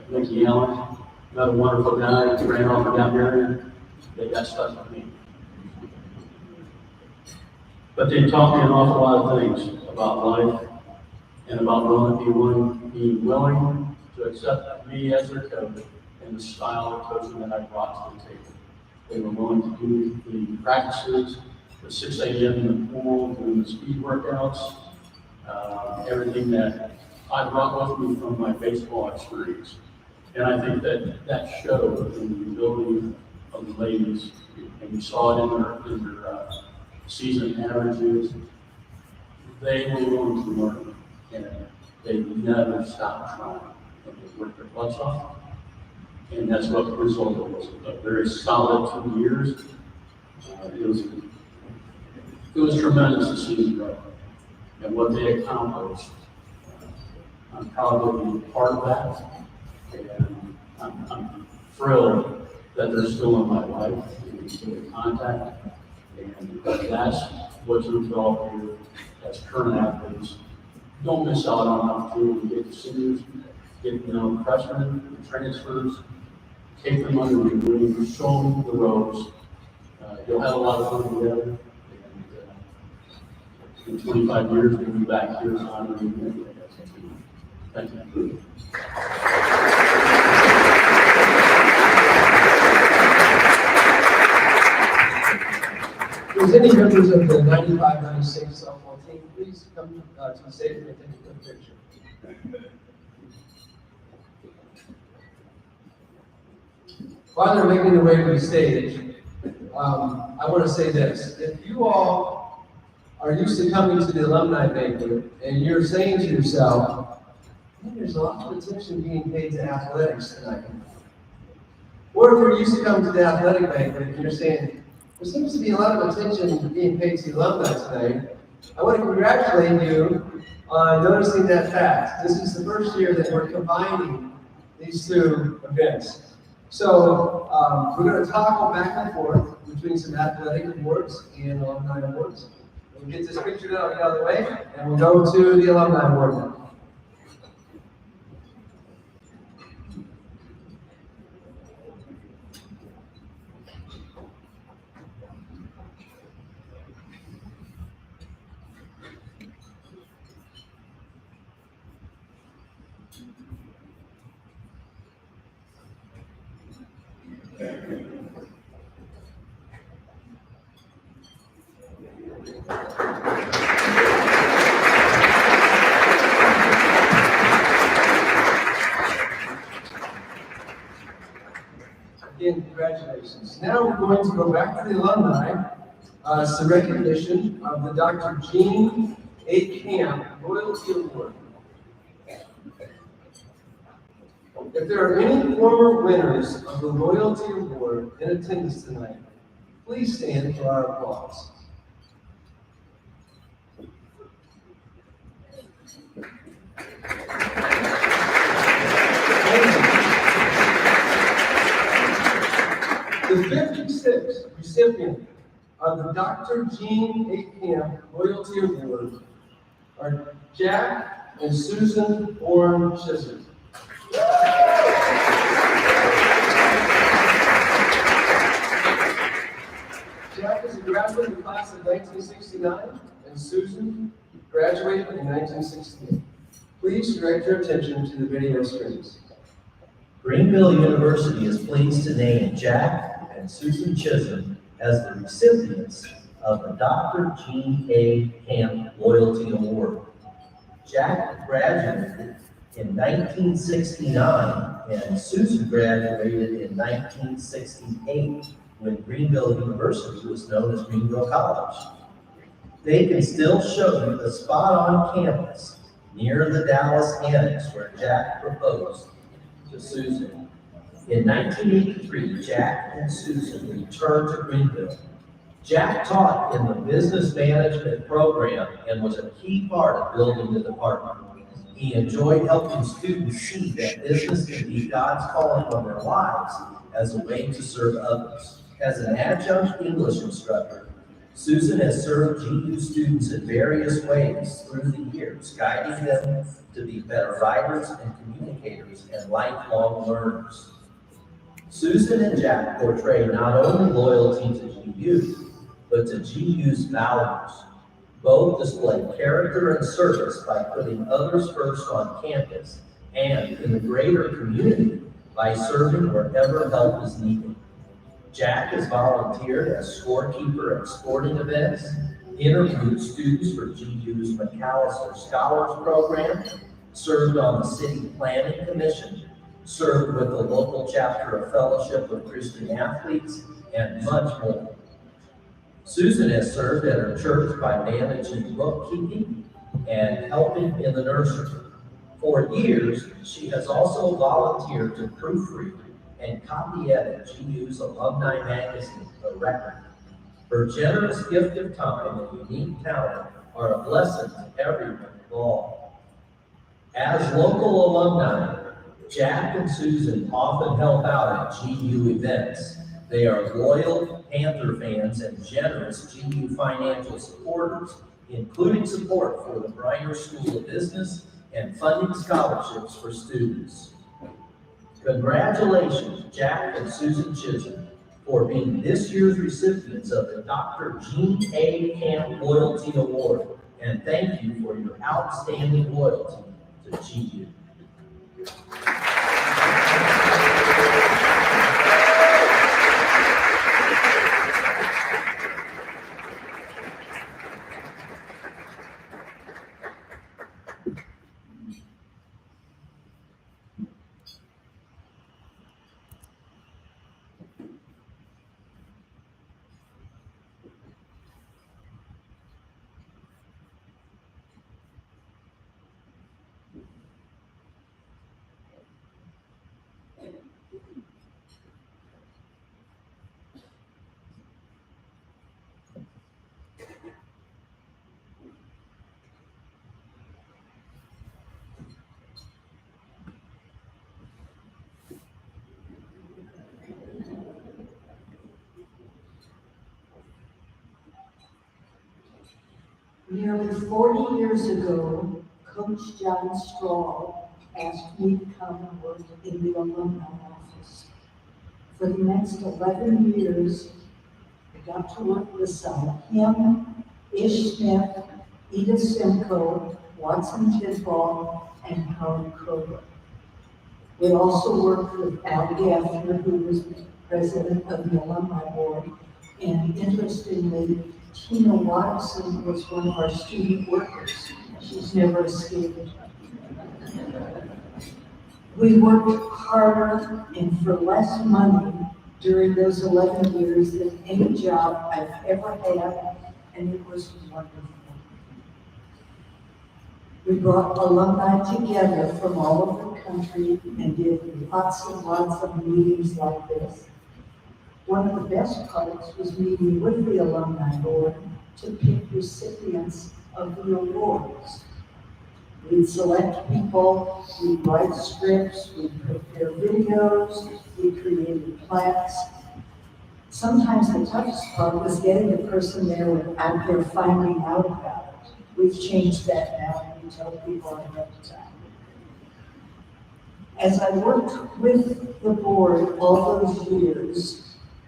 Mickey Allen, another wonderful guy, ran off and got married. They got stuck with me. But they taught me an awful lot of things about life and about being willing to accept me as their coach and the style of coaching that I brought to the table. They were willing to do the practices, the 6 a.m. in the pool, doing the speed workouts, everything that I brought with me from my baseball experience. And I think that showed in the ability of the ladies, and you saw it in their season averages. They were willing to learn, and they never stopped trying. And they worked their butts off, and that's what the result was. A very solid 2 years. It was tremendous to see them grow and what they accomplished. I'm proud to be part of that, and I'm thrilled that they're still in my life and we stay in contact. And that's what you develop here as current athletes. Don't miss out on an opportunity to get the seniors, get freshmen, the transfers, take them under your wing, show them the ropes. You'll have a lot of fun together. And in 25 years, we'll be back here honoring you. Thank you. If there's any members of the 95-96 softball team, please come to the stage and take a quick picture. While they're making their way to the stage, I want to say this. If you all are used to coming to the alumni banquet and you're saying to yourself, there's a lot of attention being paid to athletics tonight. Or if you're used to coming to the athletic banquet and you're saying, there seems to be a lot of attention being paid to the alumni tonight, I want to congratulate you on noticing that fact. This is the first year that we're combining these 2 events. So we're going to toggle back and forth between some athletic awards and alumni awards. We'll get this picture out of the way, and we'll go to the alumni award now. Again, congratulations. Now we're going to go back to the alumni. It's the recognition of the Dr. Jean A. Camp Loyalty Award. If there are any former winners of the Loyalty Award in attendance tonight, please stand for our applause. The 56th recipient of the Dr. Jean A. Camp Loyalty Award are Jack and Susan Orr Schisser. Jack is a graduate of the class of 1969, and Susan graduated in 1968. Please direct your attention to the video screens. Greenville University is pleased to name Jack and Susan Chisholm as the recipients of the Dr. Gene A. Camp Loyalty Award. Jack graduated in 1969 and Susan graduated in 1968 when Greenville University was known as Greenville College. They can still show you the spot on campus near the Dallas Annex where Jack proposed to Susan. In 1983, Jack and Susan returned to Greenville. Jack taught in the business management program and was a key part of building the department. He enjoyed helping students see that business can be God's calling on their lives as a way to serve others. As an adjunct English instructor, Susan has served GU students in various ways through the years, guiding them to be better writers and communicators and lifelong learners. Susan and Jack portray not only loyalty to GU, but to GU's values. Both display character and service by putting others first on campus and in the greater community by serving wherever help is needed. Jack has volunteered as scorekeeper at sporting events, interviewed students for GU's McAllister Scholars Program, served on the City Planning Commission, served with the local chapter of Fellowship of Christian Athletes, and much more. Susan has served at her church by managing bookkeeping and helping in the nursery. For years, she has also volunteered to proofread and copy edit GU's alumni magazine, The Record. Her generous gift of time and unique talent are a blessing to everyone involved. As local alumni, Jack and Susan often help out at GU events. They are loyal Panther fans and generous GU financial supporters, including support for the Briner School of Business and funding scholarships for students. Congratulations, Jack and Susan Chisholm, for being this year's recipients of the Dr. Gene A. Camp Loyalty Award, and thank you for your outstanding loyalty to GU. Nearly 40 years ago, Coach John Straw asked me to come and work in the alumni office. For the next 11 years, I got to work beside him, Ish Smith, Edith Simcoe, Watson Tidball, and Howard Kroger. We also worked with Al Gaffner, who was president of the alumni board, and interestingly, Tina Watson was one of our student workers. She's never escaped. We worked harder and for less money during those 11 years than any job I've ever had, and it was wonderful. We brought alumni together from all over the country and did lots of meetings like this. One of the best parts was meeting with the alumni board to pick recipients of the awards. We'd select people, we'd write scripts, we'd prepare videos, we created plaques. Sometimes the toughest part was getting the person there without their finding out about it. We've changed that now, and we tell people ahead of time. As I worked with the board all those years,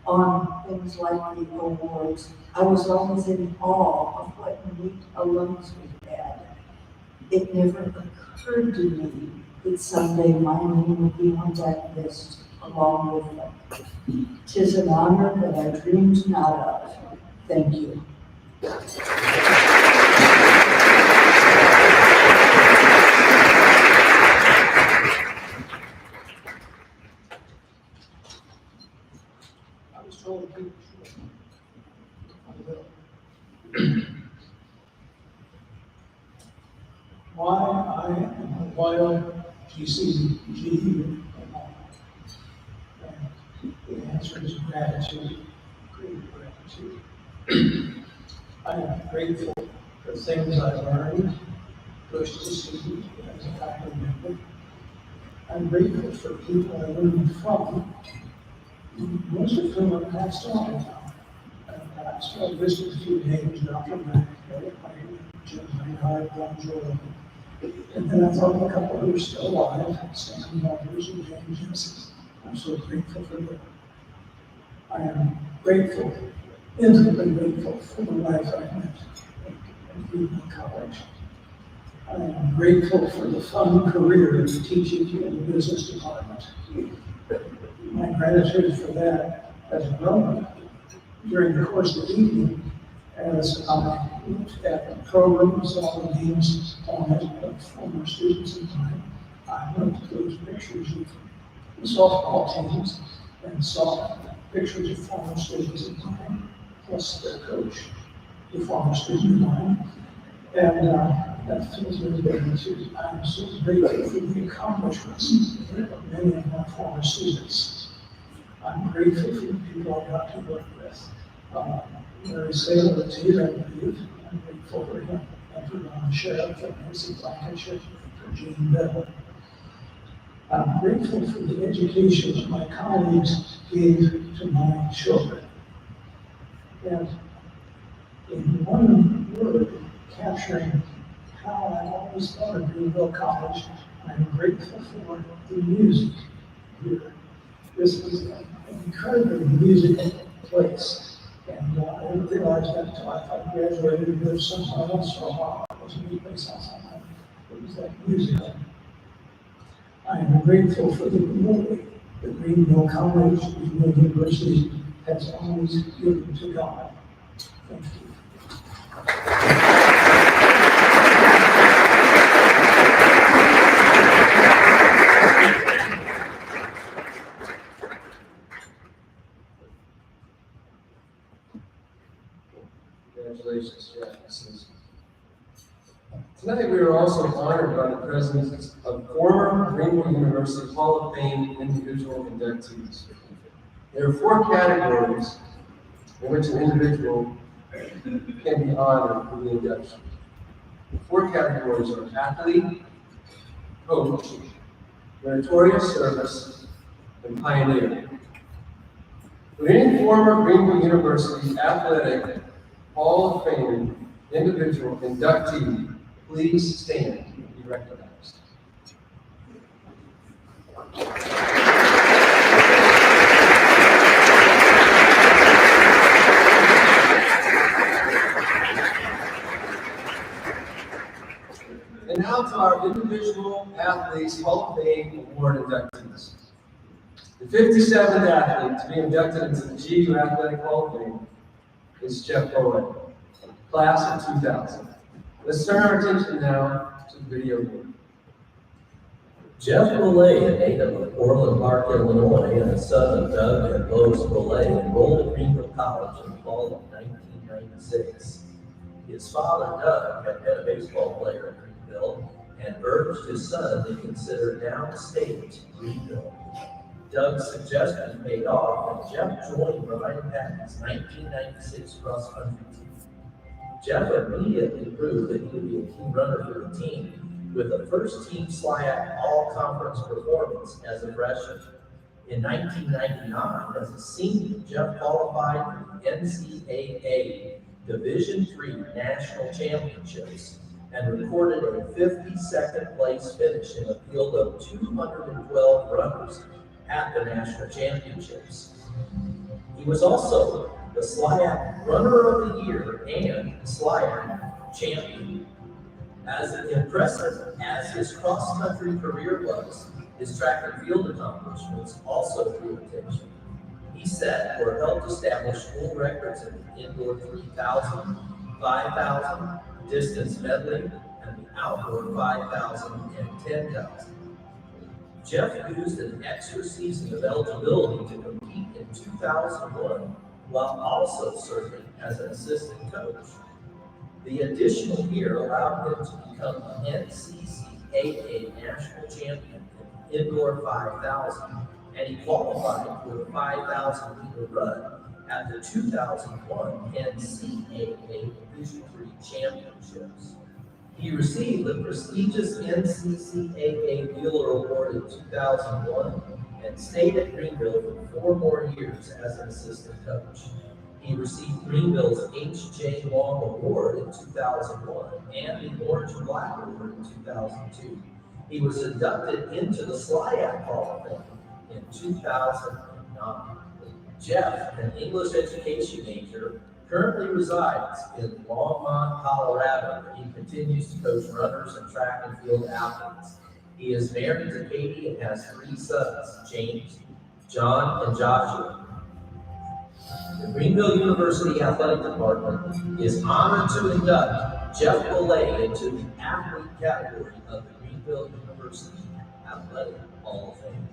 on things like the awards, I was always in awe of what neat alums we had. It never occurred to me that someday my name will be on that list along with them. 'Tis an honor that I dreamed not of. Thank you. I was told to be. Why I am a loyal GCG. The answer is gratitude, great gratitude. I am grateful for things I learned, pushed to see as a faculty member. I'm grateful for people I learned from, most of whom are passed on now. So I've listed a few names, Dr. Mack, Jim Reinhardt, Don Jordan. And then I thought of a couple who are still alive, Stan Rogers and James Jensen. I'm so grateful for them. I am grateful, intimately grateful for the life I met at Greenville College. I am grateful for the fun career of teaching in the business department. My gratitude for that has grown during the course of the evening as I looked at the programs, all the names on it of former students of mine. I looked at those pictures of the softball teams and saw pictures of former students of mine, plus their coach, the former student of mine. And that fills me with gratitude. I'm so grateful for the accomplishments of many of my former students. I'm grateful for the people I got to work with. Mary Saylor is here, I believe. I'm grateful for him, and for Ron Sheriff, and Nancy Blankenship, for Jean Bell. I'm grateful for the education that my colleagues gave to my children. And in one word, capturing how I always thought of Greenville College, I'm grateful for the music here. This is an incredibly musical place. And I didn't realize that until I graduated and lived somewhere else for a while. It was a new place outside. It was that music. I am grateful for the glory that Greenville College, Greenville University has always given to God. Thank you. Congratulations, Jeff. Tonight we are also honored by the presence of former Greenville University Hall of Fame individual inductees. There are 4 categories in which an individual can be honored for the induction. The 4 categories are athlete, coach, meritorious service, and pioneer. Would any former Greenville University athletic Hall of Fame individual inductee please stand and be recognized? And now to our individual athletes Hall of Fame award inductees. The 57th athlete to be inducted into the GU Athletic Hall of Fame is Jeff Below, class of 2000. Let's turn our attention now to the video game. Jeff Below, a native of Orland Park, Illinois, and a son of Doug and Lois Below, enrolled at Greenville College in the fall of 1996. His father, Doug, had been a baseball player at Greenville and urged his son to consider downstate Greenville. Doug's suggestion paid off, and Jeff joined Ryan Patton's 1996 cross-country team. Jeff immediately proved that he would be a key runner for the team, with a first-team SLIAC all-conference performance as a freshman. In 1999, as a senior, Jeff qualified for the NCAA Division III National Championships and recorded a 52nd place finish in a field of 212 runners at the National Championships. He was also the SLIAC Runner of the Year and SLIAC Champion. As impressive as his cross-country career was, his track and field accomplishments also drew attention. He set or helped establish school records in the indoor 3,000, 5,000, distance medley, and the outdoor 5,000 and 10,000. Jeff used an extra season of eligibility to compete in 2001 while also serving as an assistant coach. The additional year allowed him to become the NCCAA national champion in the indoor 5,000, and he qualified for the 5,000 meter run at the 2001 NCAA Division III Championships. He received the prestigious NCCAA Wheeler Award in 2001 and stayed at Greenville for 4 more years as an assistant coach. He received Greenville's H.J. Long Award in 2001 and the Orange and Black Award in 2002. He was inducted into the SLIAC Hall of Fame in 2009. Jeff, an English education major, currently resides in Longmont, Colorado, where he continues to coach runners and track and field athletes. He is married to Katie and has 3 sons, James, John, and Joshua. The Greenville University Athletic Department is honored to induct Jeff Below into the athlete category of the Greenville University Athletic Hall of Fame.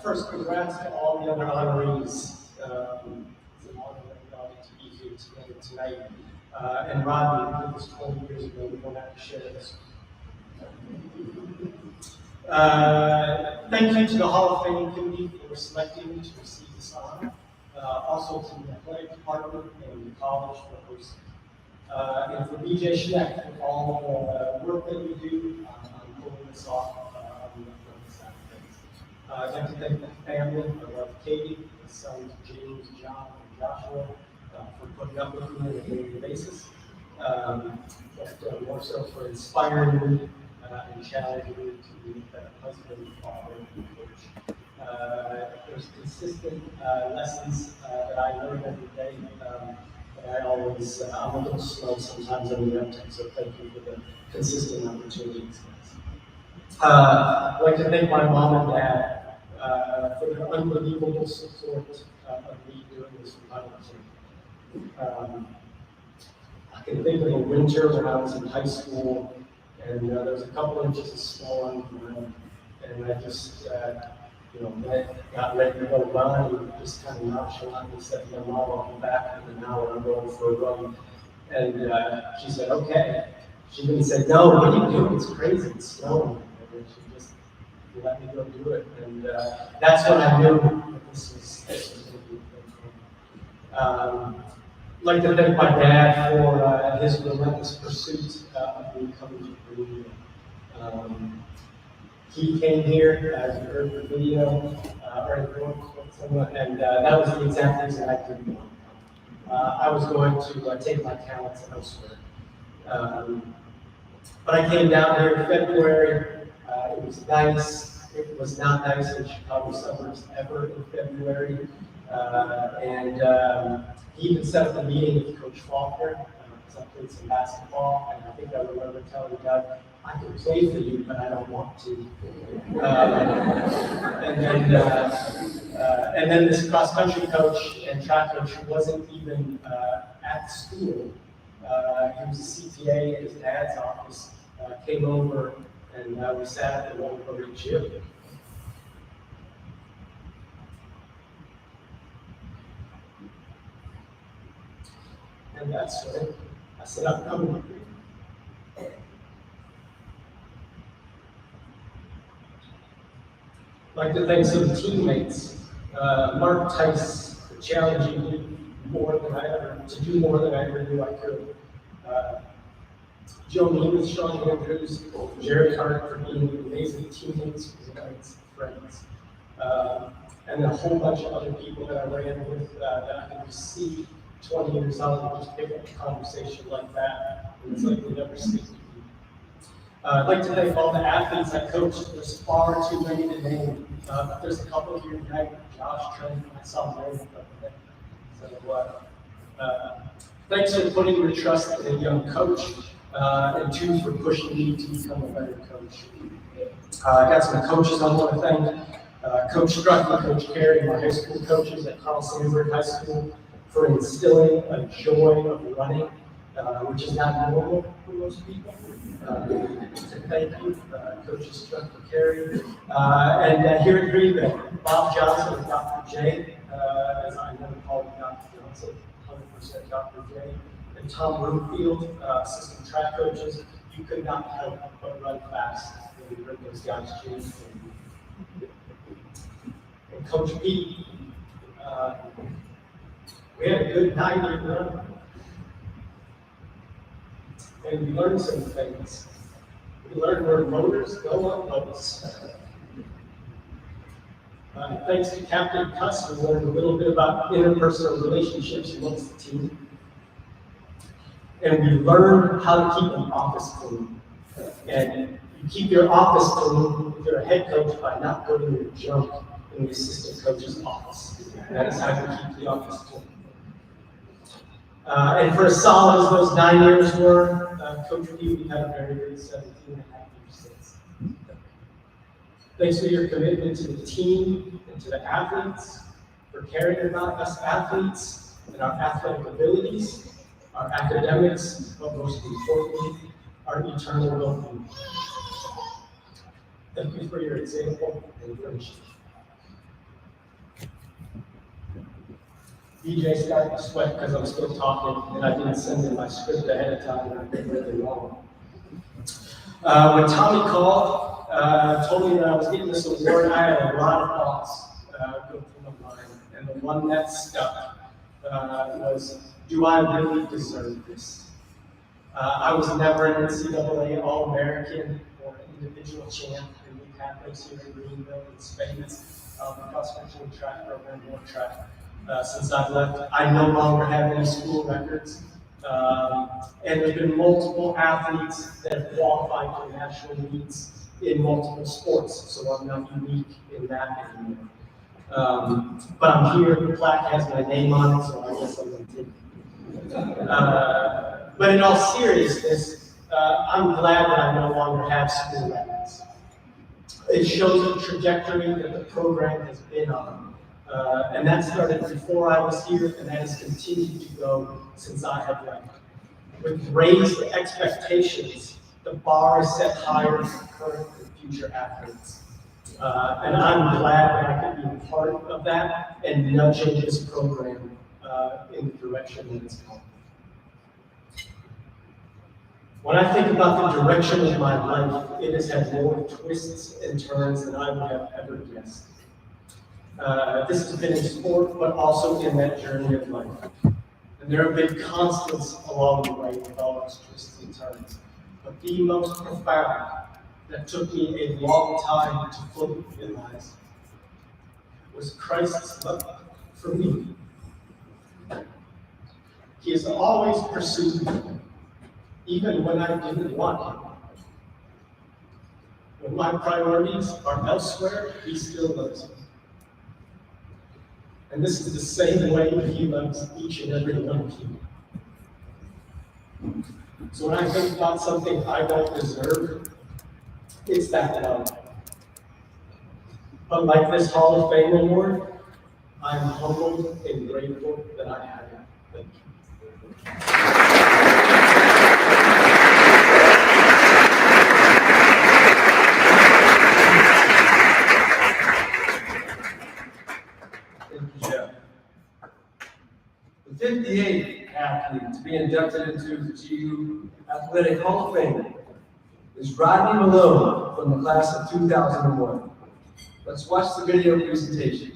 First, congrats to all the other honorees. It's an honor to be here together tonight. And Rodney, who did this 20 years ago, we don't have to share this. Thank you to the Hall of Fame committee for selecting me to receive this honor. Also to the athletic department and the college for hosting. And for BJ Schneck for all the work that you do on pulling this off on the side of things. I'd like to thank the family. I love Katie, his sons James, John, and Joshua for putting up with me on a daily basis. But more so for inspiring me and challenging me to be a better husband, father, and coach. There's consistent lessons that I learn every day. I always, I'm a little slow sometimes on the uptake, so thank you for the consistent opportunities. I'd like to thank my mom and dad for their unbelievable support of me during this retirement. I can think of a winter when I was in high school, and there was a couple inches of snow on the ground, and I just, got ready to go run, and just kind of nonchalantly said to my mom, I'll be back in an hour, I'm going for a run. And she said, okay. She didn't say, no, what are you doing? It's crazy, it's snowing. And she just let me go do it. And that's when I knew that this was going to be a thing. I'd like to thank my dad for his relentless pursuit of me coming to Greenville. He came here, as you heard the video, and that was the exact reason I didn't want to come. I was going to take my talents elsewhere. But I came down here in February. It was nice. It was not nice in Chicago suburbs ever in February. And he even set up a meeting with Coach Faulkner, because I played some basketball, and I think I remember telling Doug, I can play for you, but I don't want to. And then this cross-country coach and track coach who wasn't even at school, he was a CTA in his dad's office, came over, and we sat at the one great gym. And that's when I said, I'm coming with you. I'd like to thank some teammates, Mark Tice for challenging me more than I ever knew I could. Joe Namath, Sean Andrews, Jared Hart for being amazing teammates, friends. And a whole bunch of other people that I ran with that I can see 20 years out and just pick up a conversation like that. And it's like we never speak. I'd like to thank all the athletes I coached. There's far too many to name. But there's a couple here tonight, Josh, Trent, I saw Mary. So thanks for putting your trust in a young coach, and two, for pushing me to become a better coach. I got some coaches I want to thank. Coach Struck and Coach Carey, my high school coaches at Carl Sandburg High School, for instilling a joy of running, which is not normal for most people. So thank you, Coaches Struck and Carey. And here at Greenville, Bob Johnson and Dr. J, as I never called him Dr. Johnson, 100% Dr. J, and Tom Broomfield, assistant track coaches. You could not help but run fast when you heard those guys change. And Coach Pete, we had a good 9-year run. And we learned some things. We learned where motors go on boats. Thanks to Captain Cuss, we learned a little bit about interpersonal relationships amongst the team. And we learned how to keep an office clean. And you keep your office clean if you're a head coach by not putting your junk in the assistant coach's office. And that is how you keep the office clean. And for as solid as those 9 years were, Coach Pete, we had a very good 17.5 years since. Thanks for your commitment to the team and to the athletes, for caring about us athletes and our athletic abilities, our academics, but most importantly, our eternal well-being. Thank you for your example and friendship. DJ's starting to sweat because I'm still talking, and I didn't send in my script ahead of time, and I did really wrong. When Tommy called, told me that I was getting this award, I had a lot of thoughts go through my mind, and the one that stuck was, do I really deserve this? I was never an NCAA All-American or individual champ in the Catholics here in Greenville and Space, the cross-country track program, more track. Since I've left, I no longer have any school records. And there's been multiple athletes that have qualified for national meets in multiple sports, so I'm not unique in that anymore. But I'm here, the plaque has my name on it, so I guess I'm going to take it. But in all seriousness, I'm glad that I no longer have school records. It shows the trajectory that the program has been on. And that started before I was here, and that has continued to go since I have left. With raised expectations, the bar is set higher for current and future athletes. And I'm glad that I could be a part of that and nudging this program in the direction that it's going. When I think about the direction of my life, it has had more twists and turns than I would have ever guessed. This has been in sport, but also in that journey of life. And there have been constants along the way with all those twists and turns. But the most profound that took me a long time to fully realize was Christ's love for me. He has always pursued me, even when I didn't want him. When my priorities are elsewhere, he still loves me. And this is the same way that he loves each and every one of you. So when I think about something I don't deserve, it's that love. But like this Hall of Fame award, I'm humbled and grateful that I have it. Thank you. The 58th athlete to be inducted into the GU Athletic Hall of Fame is Rodney Below from the class of 2001. Let's watch the video presentation.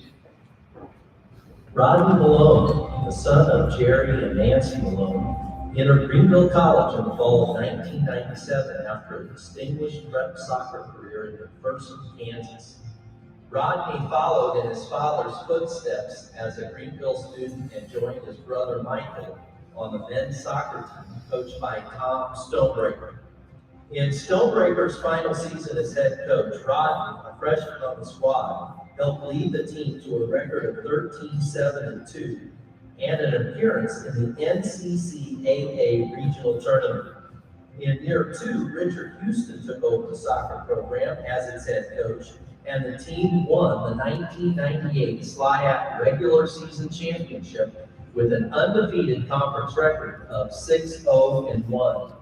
Rodney Below, the son of Jerry and Nancy Below, entered Greenville College in the fall of 1997 after a distinguished prep soccer career in McPherson, Kansas. Rodney followed in his father's footsteps as a Greenville student and joined his brother Michael on the men's soccer team coached by Tom Stonebreaker. In Stonebreaker's final season as head coach, Rodney, a freshman on the squad, helped lead the team to a record of 13-7-2 and an appearance in the NCCAA regional tournament. In year 2, Richard Houston took over the soccer program as its head coach, and the team won the 1998 SLIAC regular season championship with an undefeated conference record of 6-0-1.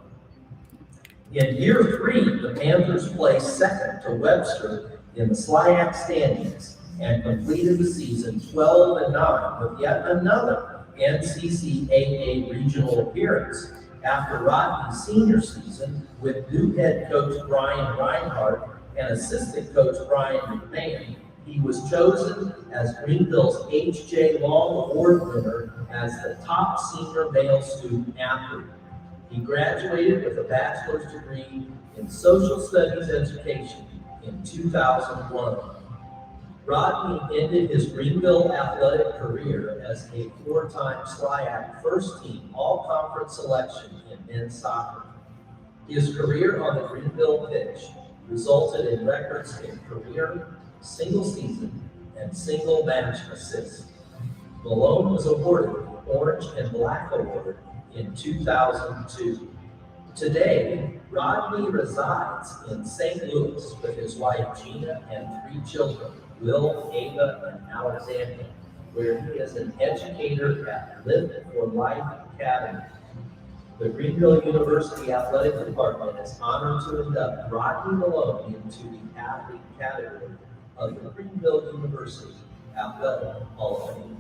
In year 3, the Panthers placed second to Webster in the SLIAC standings and completed the season 12-9 with yet another NCCAA regional appearance. After Rodney's senior season with new head coach Brian Reinhardt and assistant coach Brian McMahon, he was chosen as Greenville's H.J. Long Award winner as the top senior male student athlete. He graduated with a bachelor's degree in social studies education in 2001. Rodney ended his Greenville athletic career as a 4-time SLIAC first-team all-conference selection in men's soccer. His career on the Greenville pitch resulted in records in career, single season, and single match assists. Malone was awarded the Orange and Black Award in 2002. Today, Rodney resides in St. Louis with his wife Gina and 3 children, Will, Ava, and Alexandria, where he is an educator at Live for Life Academy. The Greenville University Athletic Department is honored to induct Rodney Below into the athlete category of the Greenville University Athletic Hall of Fame.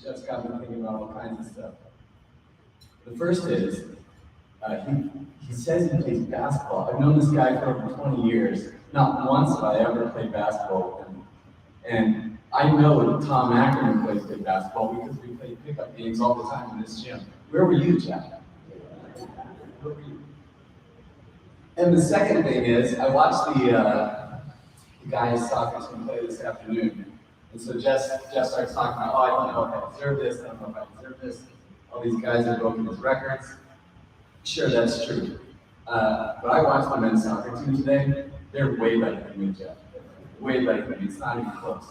Jeff's got me thinking about all kinds of stuff. The first is, he says he plays basketball. I've known this guy for over 20 years. Not once have I ever played basketball with him. And I know that Tom Ackerman plays good basketball because we play pickup games all the time in this gym. Where were you, Jeff? Where were you? And the second thing is, I watched the guys soccer team play this afternoon. And so Jeff starts talking about, I don't know if I deserve this, I don't know if I deserve this. All these guys are broken his records. Sure, that's true. But I watched the men's soccer team today. They're way better than me, Jeff. Way better than me. It's not even close.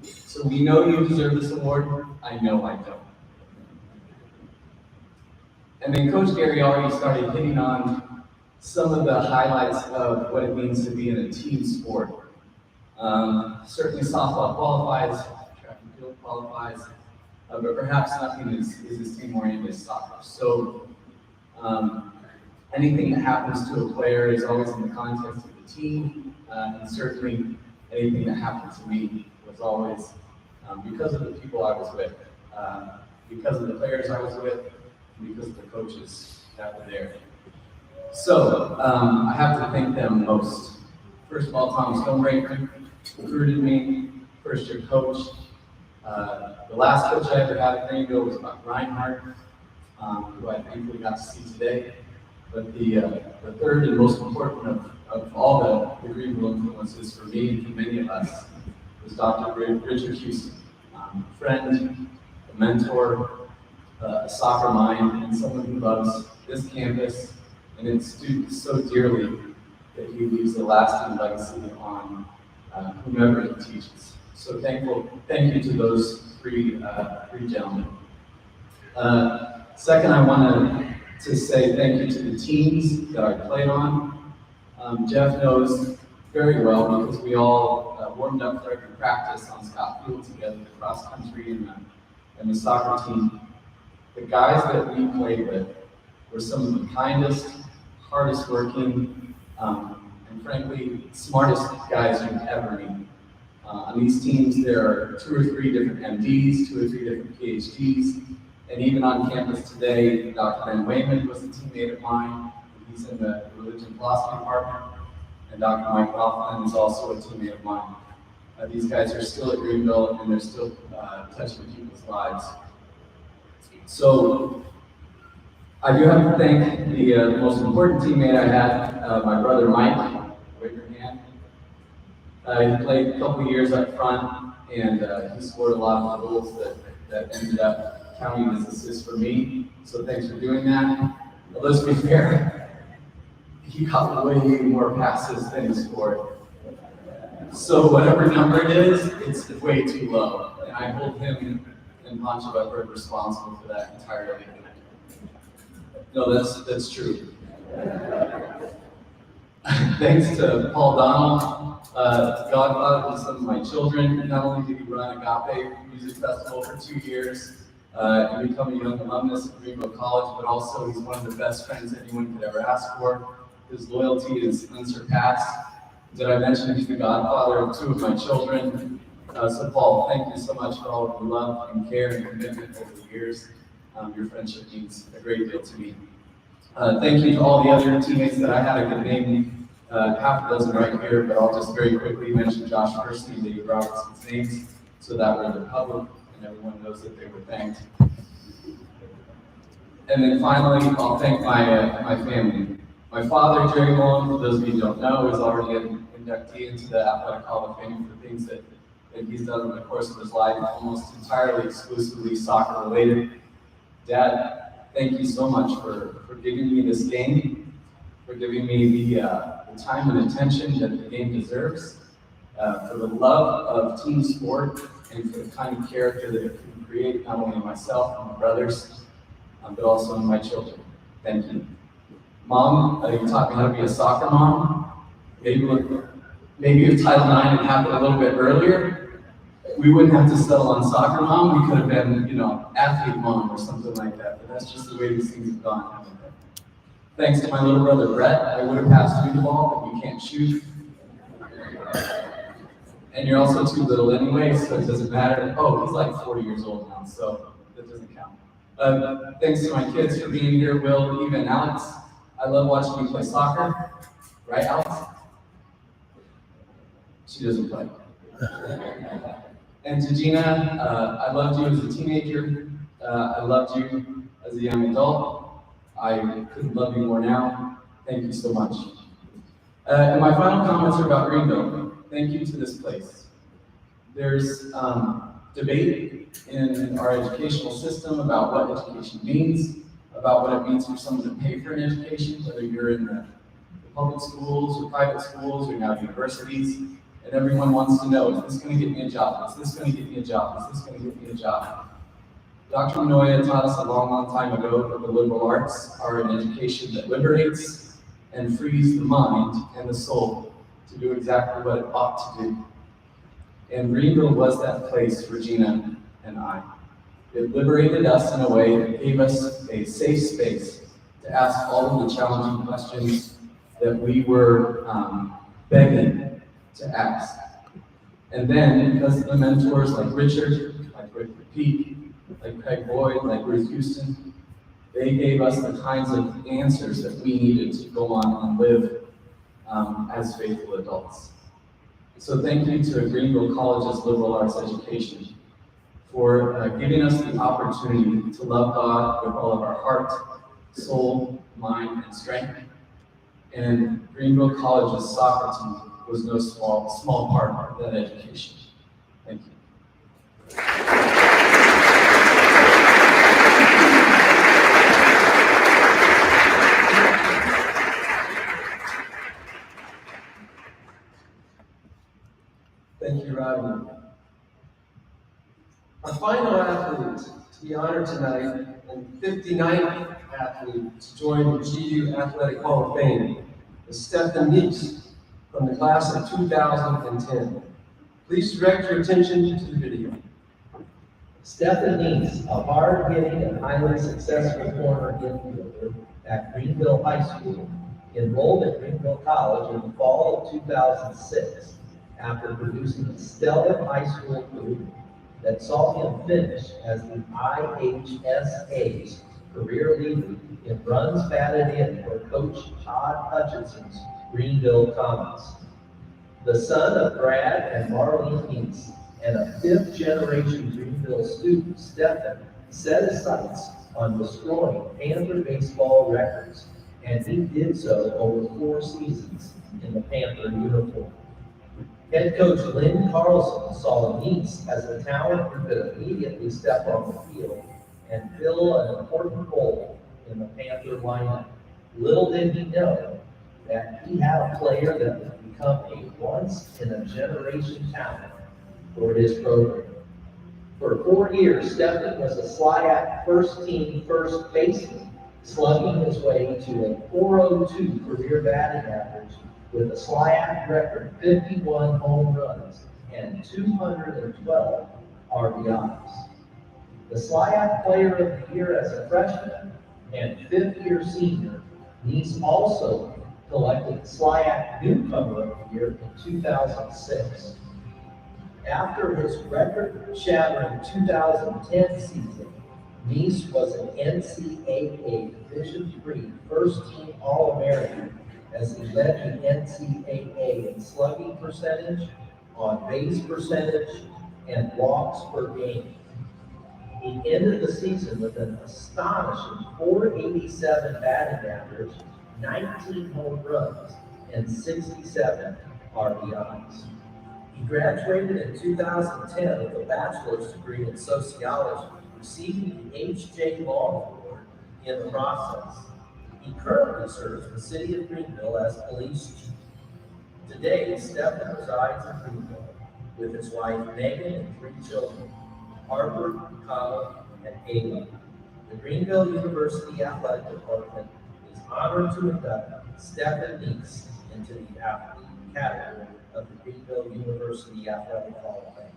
So we know you deserve this award. I know I don't. And then Coach Gary already started hitting on some of the highlights of what it means to be in a team sport. Certainly softball qualifies, track and field qualifies, but perhaps nothing is as team-oriented as soccer. So anything that happens to a player is always in the context of the team, and certainly anything that happened to me was always because of the people I was with, because of the players I was with, and because of the coaches that were there. So I have to thank them most. First of all, Tom Stonebreaker recruited me, first-year coach. The last coach I ever had at Greenville was Reinhardt, who I thankfully got to see today. But the third and most important of all the Greenville influences for me and for many of us was Dr. Richard Houston, a friend, a mentor, a soccer mind, and someone who loves this campus and its students so dearly that he leaves a lasting legacy on whomever he teaches. So thank you to those three gentlemen. Second, I want to say thank you to the teams that I played on. Jeff knows very well because we all warmed up for every practice on Scott Field together, the cross country and the soccer team. The guys that we played with were some of the kindest, hardest working, and frankly, smartest guys you'd ever meet. On these teams, there are 2 or 3 different MDs, 2 or 3 different PhDs, and even on campus today, Dr. Ben Wayman was a teammate of mine. He's in the religion philosophy department, and Dr. Mike Hoffman is also a teammate of mine. These guys are still at Greenville, and they're still touching people's lives. So I do have to thank the most important teammate I had, my brother Mike. Wave your hand. He played a couple of years up front, and he scored a lot of the goals that ended up counting as assists for me. So thanks for doing that. But let's be fair, he got way more passes than he scored. So whatever number it is, it's way too low. And I hold him and Pancho Weber responsible for that entirely. No, that's true. Thanks to Paul Donald, godfather to some of my children. Not only did he run Agape Music Festival for 2 years and become a young alumnus at Greenville College, but also he's one of the best friends anyone could ever ask for. His loyalty is unsurpassed. Did I mention he's the godfather of 2 of my children? So Paul, thank you so much for all of your love and care and commitment over the years. Your friendship means a great deal to me. Thank you to all the other teammates that I had. I could name half a dozen right here, but I'll just very quickly mention Josh Percy and Dave Robertson's names so that way they're public and everyone knows that they were thanked. And then finally, I'll thank my family. My father, Jerry Mullen, for those of you who don't know, is already an inductee into the Athletic Hall of Fame for things that he's done in the course of his life, almost entirely exclusively soccer related. Dad, thank you so much for giving me this game, for giving me the time and attention that the game deserves, for the love of team sport, and for the kind of character that it can create, not only in myself and my brothers, but also in my children. Thank you. Mom, you taught me how to be a soccer mom. Maybe if Title IX had happened a little bit earlier, we wouldn't have to settle on soccer mom. We could have been, athlete mom or something like that. But that's just the way these things have gone, haven't they? Thanks to my little brother Brett, I would have passed you the ball, but you can't shoot. And you're also too little anyway, so it doesn't matter. Oh, he's like 40 years old now, so that doesn't count. Thanks to my kids for being here, Will, Eva, and Alex. I love watching you play soccer. Right, Alex? She doesn't play. And to Gina, I loved you as a teenager. I loved you as a young adult. I couldn't love you more now. Thank you so much. And my final comments are about Greenville. Thank you to this place. There's debate in our educational system about what education means, about what it means for someone to pay for an education, whether you're in the public schools or private schools or now universities, and everyone wants to know, is this going to get me a job? Is this going to get me a job? Is this going to get me a job? Dr. Manoia taught us a long, long time ago that the liberal arts are an education that liberates and frees the mind and the soul to do exactly what it ought to do. And Greenville was that place for Gina and I. It liberated us in a way that gave us a safe space to ask all of the challenging questions that we were begging to ask. And then, because of the mentors like Richard, like Rick Peak, like Craig Boyd, like Ruth Houston, they gave us the kinds of answers that we needed to go on and live as faithful adults. So thank you to Greenville College's liberal arts education for giving us the opportunity to love God with all of our heart, soul, mind, and strength. And Greenville College's soccer team was no small part of that education. Thank you. Thank you, Rodney. Our final athlete to be honored tonight, and 59th athlete to join the GU Athletic Hall of Fame, is Stefan Neese from the class of 2010. Please direct your attention to the video. Stephen Neese, a hard-hitting and highly successful corner infielder at Greenville High School, enrolled at Greenville College in the fall of 2006 after producing a stellar high school career that saw him finish as the IHSA's career leader in runs batted in for Coach Todd Hutchinson's Greenville Comets. The son of Brad and Marlene Neese and a fifth-generation Greenville student, Stephen set his sights on destroying Panther baseball records, and he did so over 4 seasons in the Panther uniform. Head coach Lynn Carlson saw Neese as a talent who could immediately step on the field and fill an important role in the Panther lineup. Little did he know that he had a player that would become a once-in-a-generation talent for his program. For 4 years, Stephen was a SLIAC first-team first baseman, slugging his way to a .402 career batting average with a SLIAC record 51 home runs and 212 RBIs. The SLIAC Player of the Year as a freshman and fifth-year senior, Neese also collected the SLIAC Newcomer of the Year in 2006. After his record-shattering 2010 season, Neese was an NCAA Division III first-team All-American as he led the NCAA in slugging percentage, on-base percentage, and walks per game. He ended the season with an astonishing .487 batting average, 19 home runs, and 67 RBIs. He graduated in 2010 with a bachelor's degree in sociology, receiving the H.J. Long Award in the process. He currently serves the city of Greenville as police chief. Today, Stephen resides in Greenville with his wife Megan and 3 children, Harper, Colin, and Ayla. The Greenville University Athletic Department is honored to induct Stephen Neese into the category of the Greenville University Athletic Hall of Fame.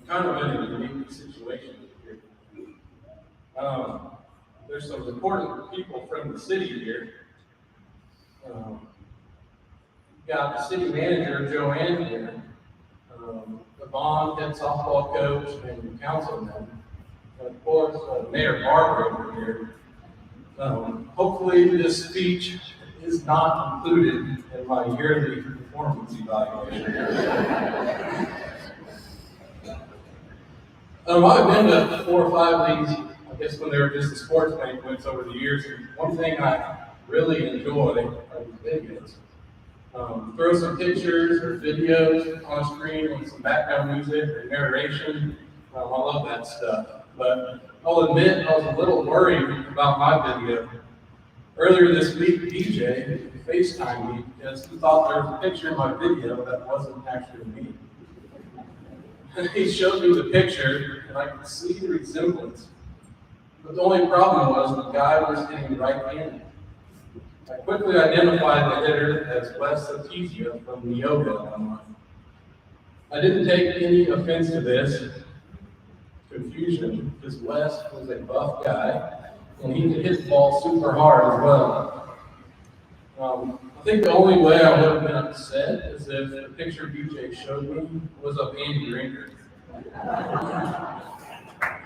Kind of in a unique situation here. There's some important people from the city here. Got the city manager, Joanne, here. Yvonne, head softball coach, and councilman. And of course, Mayor Barber over here. Hopefully this speech is not included in my yearly performance evaluation. I've been to 4 or 5 of these, I guess when they were just the sports banquets over the years. And one thing I really enjoy are these videos. Throw some pictures or videos on screen with some background music or narration. I love that stuff. But I'll admit I was a little worried about my video. Earlier this week, DJ FaceTimed me because he thought there was a picture in my video that wasn't actually me. He showed me the picture, and I could see the resemblance. But the only problem was the guy was hitting right-handed. I quickly identified the hitter as Wes Satizia from Neoga online. I didn't take any offense to this confusion, because Wes was a buff guy, and he could hit the ball super hard as well. I think the only way I would have been upset is if the picture BJ showed me was of Andy Rinker.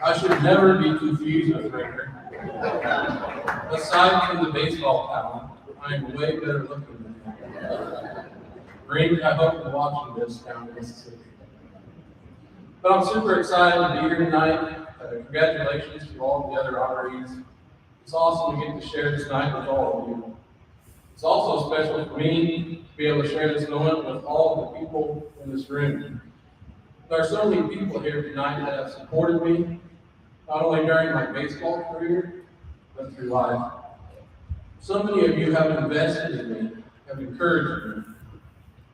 I should never be confused with Rinker. Aside from the baseball talent, I am way better looking than him. Rink, I hope you're watching this down in Mississippi. But I'm super excited to be here tonight. Congratulations to all the other honorees. It's awesome to get to share this night with all of you. It's also special for me to be able to share this moment with all the people in this room. There are so many people here tonight that have supported me, not only during my baseball career, but through life. So many of you have invested in me, have encouraged me.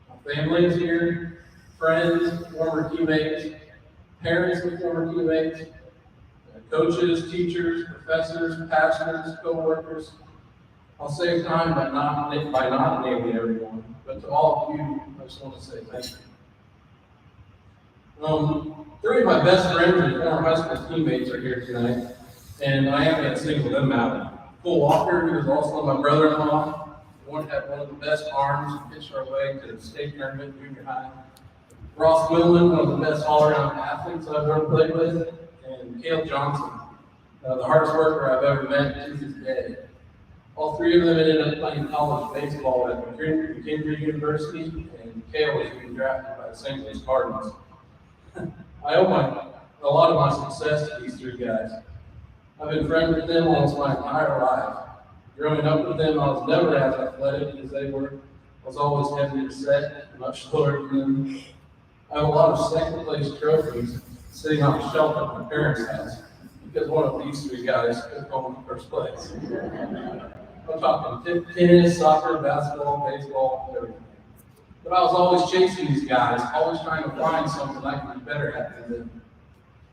My family is here, friends, former teammates, parents of former teammates, coaches, teachers, professors, pastors, co-workers. I'll save time by not naming everyone, but to all of you, I just want to say thank you. Three of my best friends and former high school teammates are here tonight, and I am going to single them out. Cole Walker, who is also my brother-in-law, had one of the best arms, pitched our way to the state tournament in junior high. Ross Millman, one of the best all-around athletes I've ever played with, and Cale Johnson, the hardest worker I've ever met to this day. All three of them ended up playing college baseball at Goodyear University, and Cale was being drafted by the St. Louis Cardinals. I owe a lot of my success to these three guys. I've been friends with them almost my entire life. Growing up with them, I was never as athletic as they were. I was always heavier set, much slower than them. I have a lot of second place trophies sitting on a shelf at my parents' house because one of these three guys took home in first place. I'm talking tennis, soccer, basketball, baseball, everything. But I was always chasing these guys, always trying to find something I could be better at than them.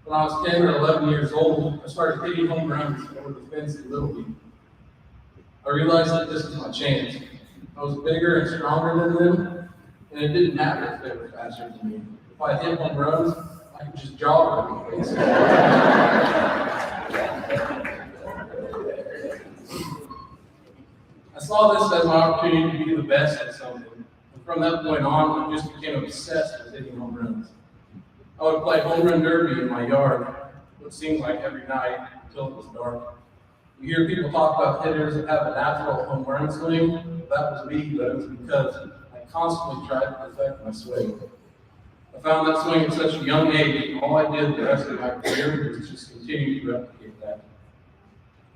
When I was 10 or 11 years old, I started hitting home runs over the fence in Little League. I realized that this was my chance. I was bigger and stronger than them, and it didn't matter if they were faster than me. If I hit home runs, I could just jog over the fence. I saw this as my opportunity to be the best at something. And from that point on, I just became obsessed with hitting home runs. I would play home run derby in my yard, what seemed like every night until it was dark. You hear people talk about hitters that have a natural home run swing. That was me, but it was because I constantly tried to perfect my swing. I found that swing at such a young age, and all I did the rest of my career was just continue to replicate that.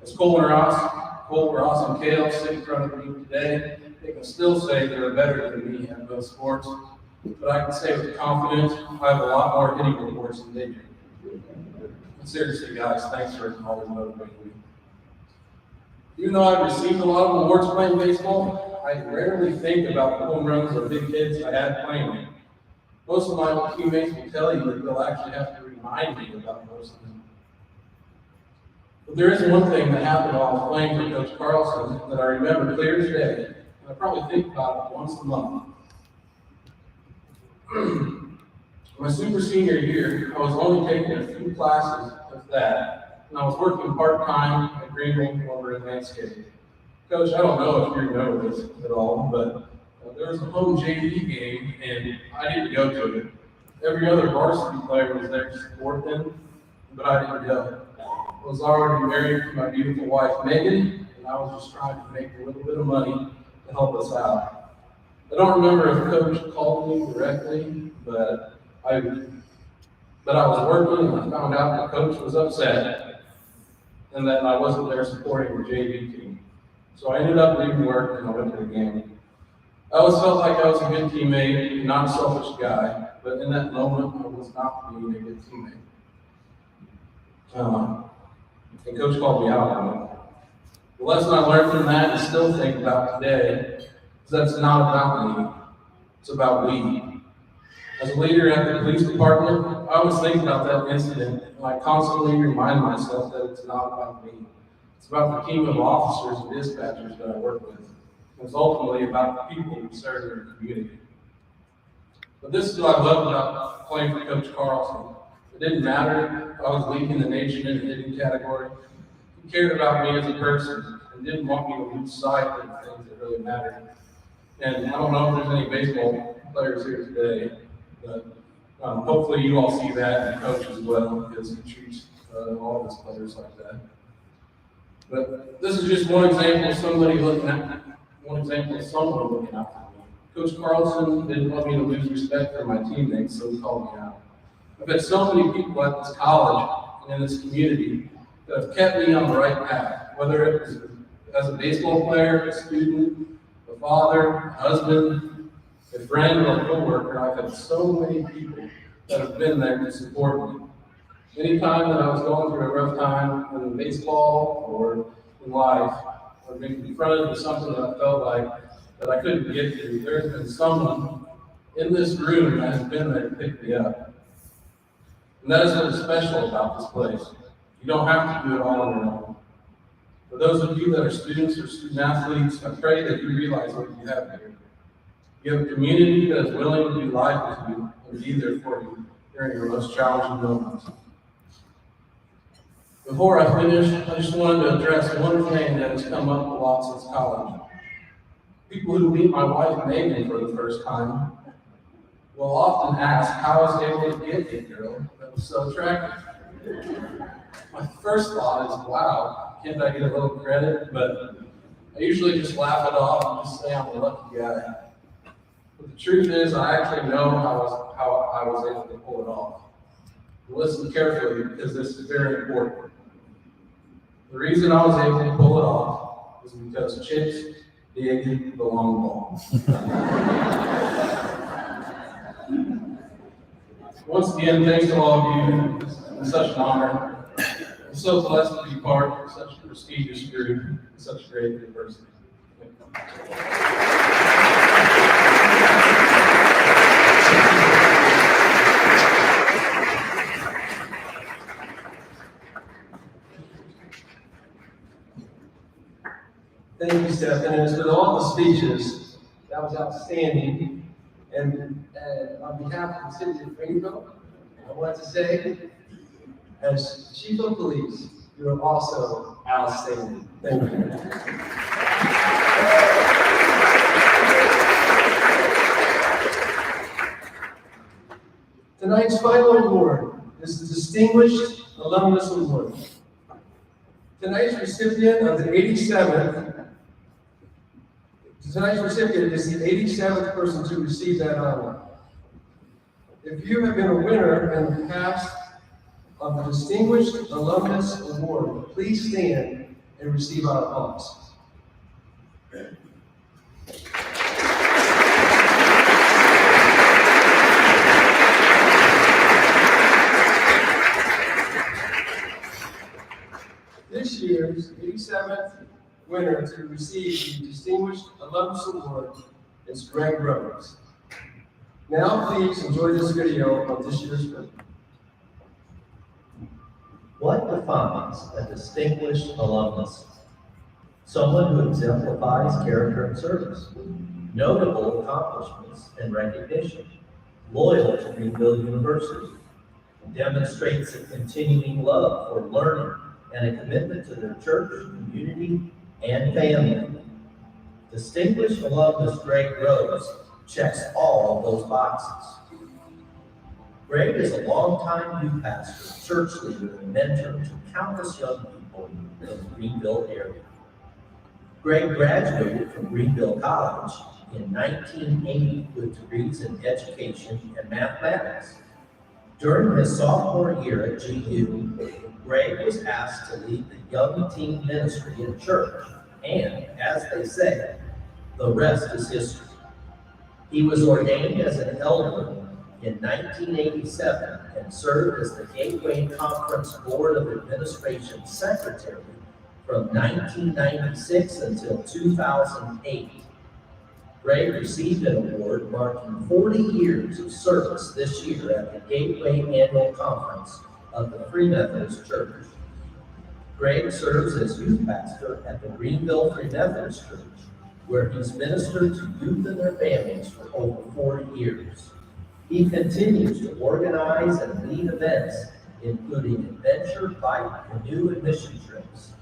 As Cole Ross, and Cale sit in front of me today, they can still say they're better than me at both sports, but I can say with confidence, I have a lot more hitting reports than they do. But seriously, guys, thanks for always motivating me. Even though I've received a lot of awards playing baseball, I rarely think about the home runs or big hits I had playing. Most of my teammates will tell you that they'll actually have to remind me about most of them. But there is one thing that happened while I was playing for Coach Carlson that I remember clear as day, and I probably think about it once a month. My super senior year, I was only taking a few classes of that, and I was working part-time at Greenville over in landscaping. Coach, I don't know if you remember this at all, but there was a home JV game, and I didn't go to it. Every other varsity player was there to support them, but I didn't go. I was already married to my beautiful wife, Megan, and I was just trying to make a little bit of money to help us out. I don't remember if Coach called me directly, but I was working and I found out that Coach was upset and that I wasn't there supporting the JV team. So I ended up leaving work and I went to the game. I always felt like I was a good teammate, not a selfish guy, but in that moment I was not being a good teammate. And Coach called me out on it. The lesson I learned from that and still think about today is that it's not about me, it's about we. As a leader at the police department, I always think about that incident, and I constantly remind myself that it's not about me. It's about the team of officers and dispatchers that I work with. It's ultimately about the people who serve their community. But this is what I love about playing for Coach Carlson. It didn't matter if I was leading the nation in the hitting category. He cared about me as a person and didn't want me to lose sight of the things that really mattered. And I don't know if there's any baseball players here today, but hopefully you all see that and Coach as well, because he treats all of his players like that. But this is just one example of someone looking out for me. Coach Carlson didn't want me to lose respect for my teammates, so he called me out. I've had so many people at this college and in this community that have kept me on the right path, whether it was as a baseball player, a student, a father, a husband, a friend, or a coworker. I've had so many people that have been there to support me. Anytime that I was going through a rough time in baseball or in life, or being confronted with something that I felt like that I couldn't get through, there's been someone in this room that has been there to pick me up. And that is what is special about this place. You don't have to do it all on your own. For those of you that are students or student athletes, I pray that you realize what you have here. You have a community that is willing to do life with you and be there for you during your most challenging moments. Before I finish, I just wanted to address one thing that has come up a lot since college. People who meet my wife Megan for the first time will often ask how I was able to get a girl that was so attractive. My first thought is, wow, can't I get a little credit? But I usually just laugh it off and just say I'm a lucky guy. But the truth is, I actually know how I was able to pull it off. Listen carefully, because this is very important. The reason I was able to pull it off is because chicks dig the long ball. Once again, thanks to all of you. It's such an honor. I'm so blessed to be part of such a prestigious group and such a great university. Thank you, Stephen. And with all the speeches, that was outstanding. And on behalf of the city of Greenville, I want to say, as Chief of Police, you are also outstanding. Thank you. Tonight's final award is the Distinguished Alumnus Award. Tonight's recipient is the 87th person to receive that honor. If you have been a winner in the past of the Distinguished Alumnus Award, please stand and receive our applause. This year's 87th winner to receive the Distinguished Alumnus Award is Greg Rhodes. Now please enjoy this video of this year's winner. What defines a distinguished alumnus? Someone who exemplifies character and service, notable accomplishments and recognition, loyal to Greenville University, demonstrates a continuing love for learning and a commitment to their church, community, and family. Distinguished alumnus Greg Rhodes checks all of those boxes. Greg is a longtime youth pastor, church leader, and mentor to countless young people in the Greenville area. Greg graduated from Greenville College in 1980 with degrees in education and mathematics. During his sophomore year at GU, Greg was asked to lead the young teen ministry in church, and as they say, the rest is history. He was ordained as an elder in 1987 and served as the Gateway Conference Board of Administration Secretary from 1996 until 2008. Greg received an award marking 40 years of service this year at the Gateway Annual Conference of the Free Methodist Church. Greg serves as youth pastor at the Greenville Free Methodist Church, where he's ministered to youth and their families for over 40 years. He continues to organize and lead events, including adventure, bike, canoe, and mission trips.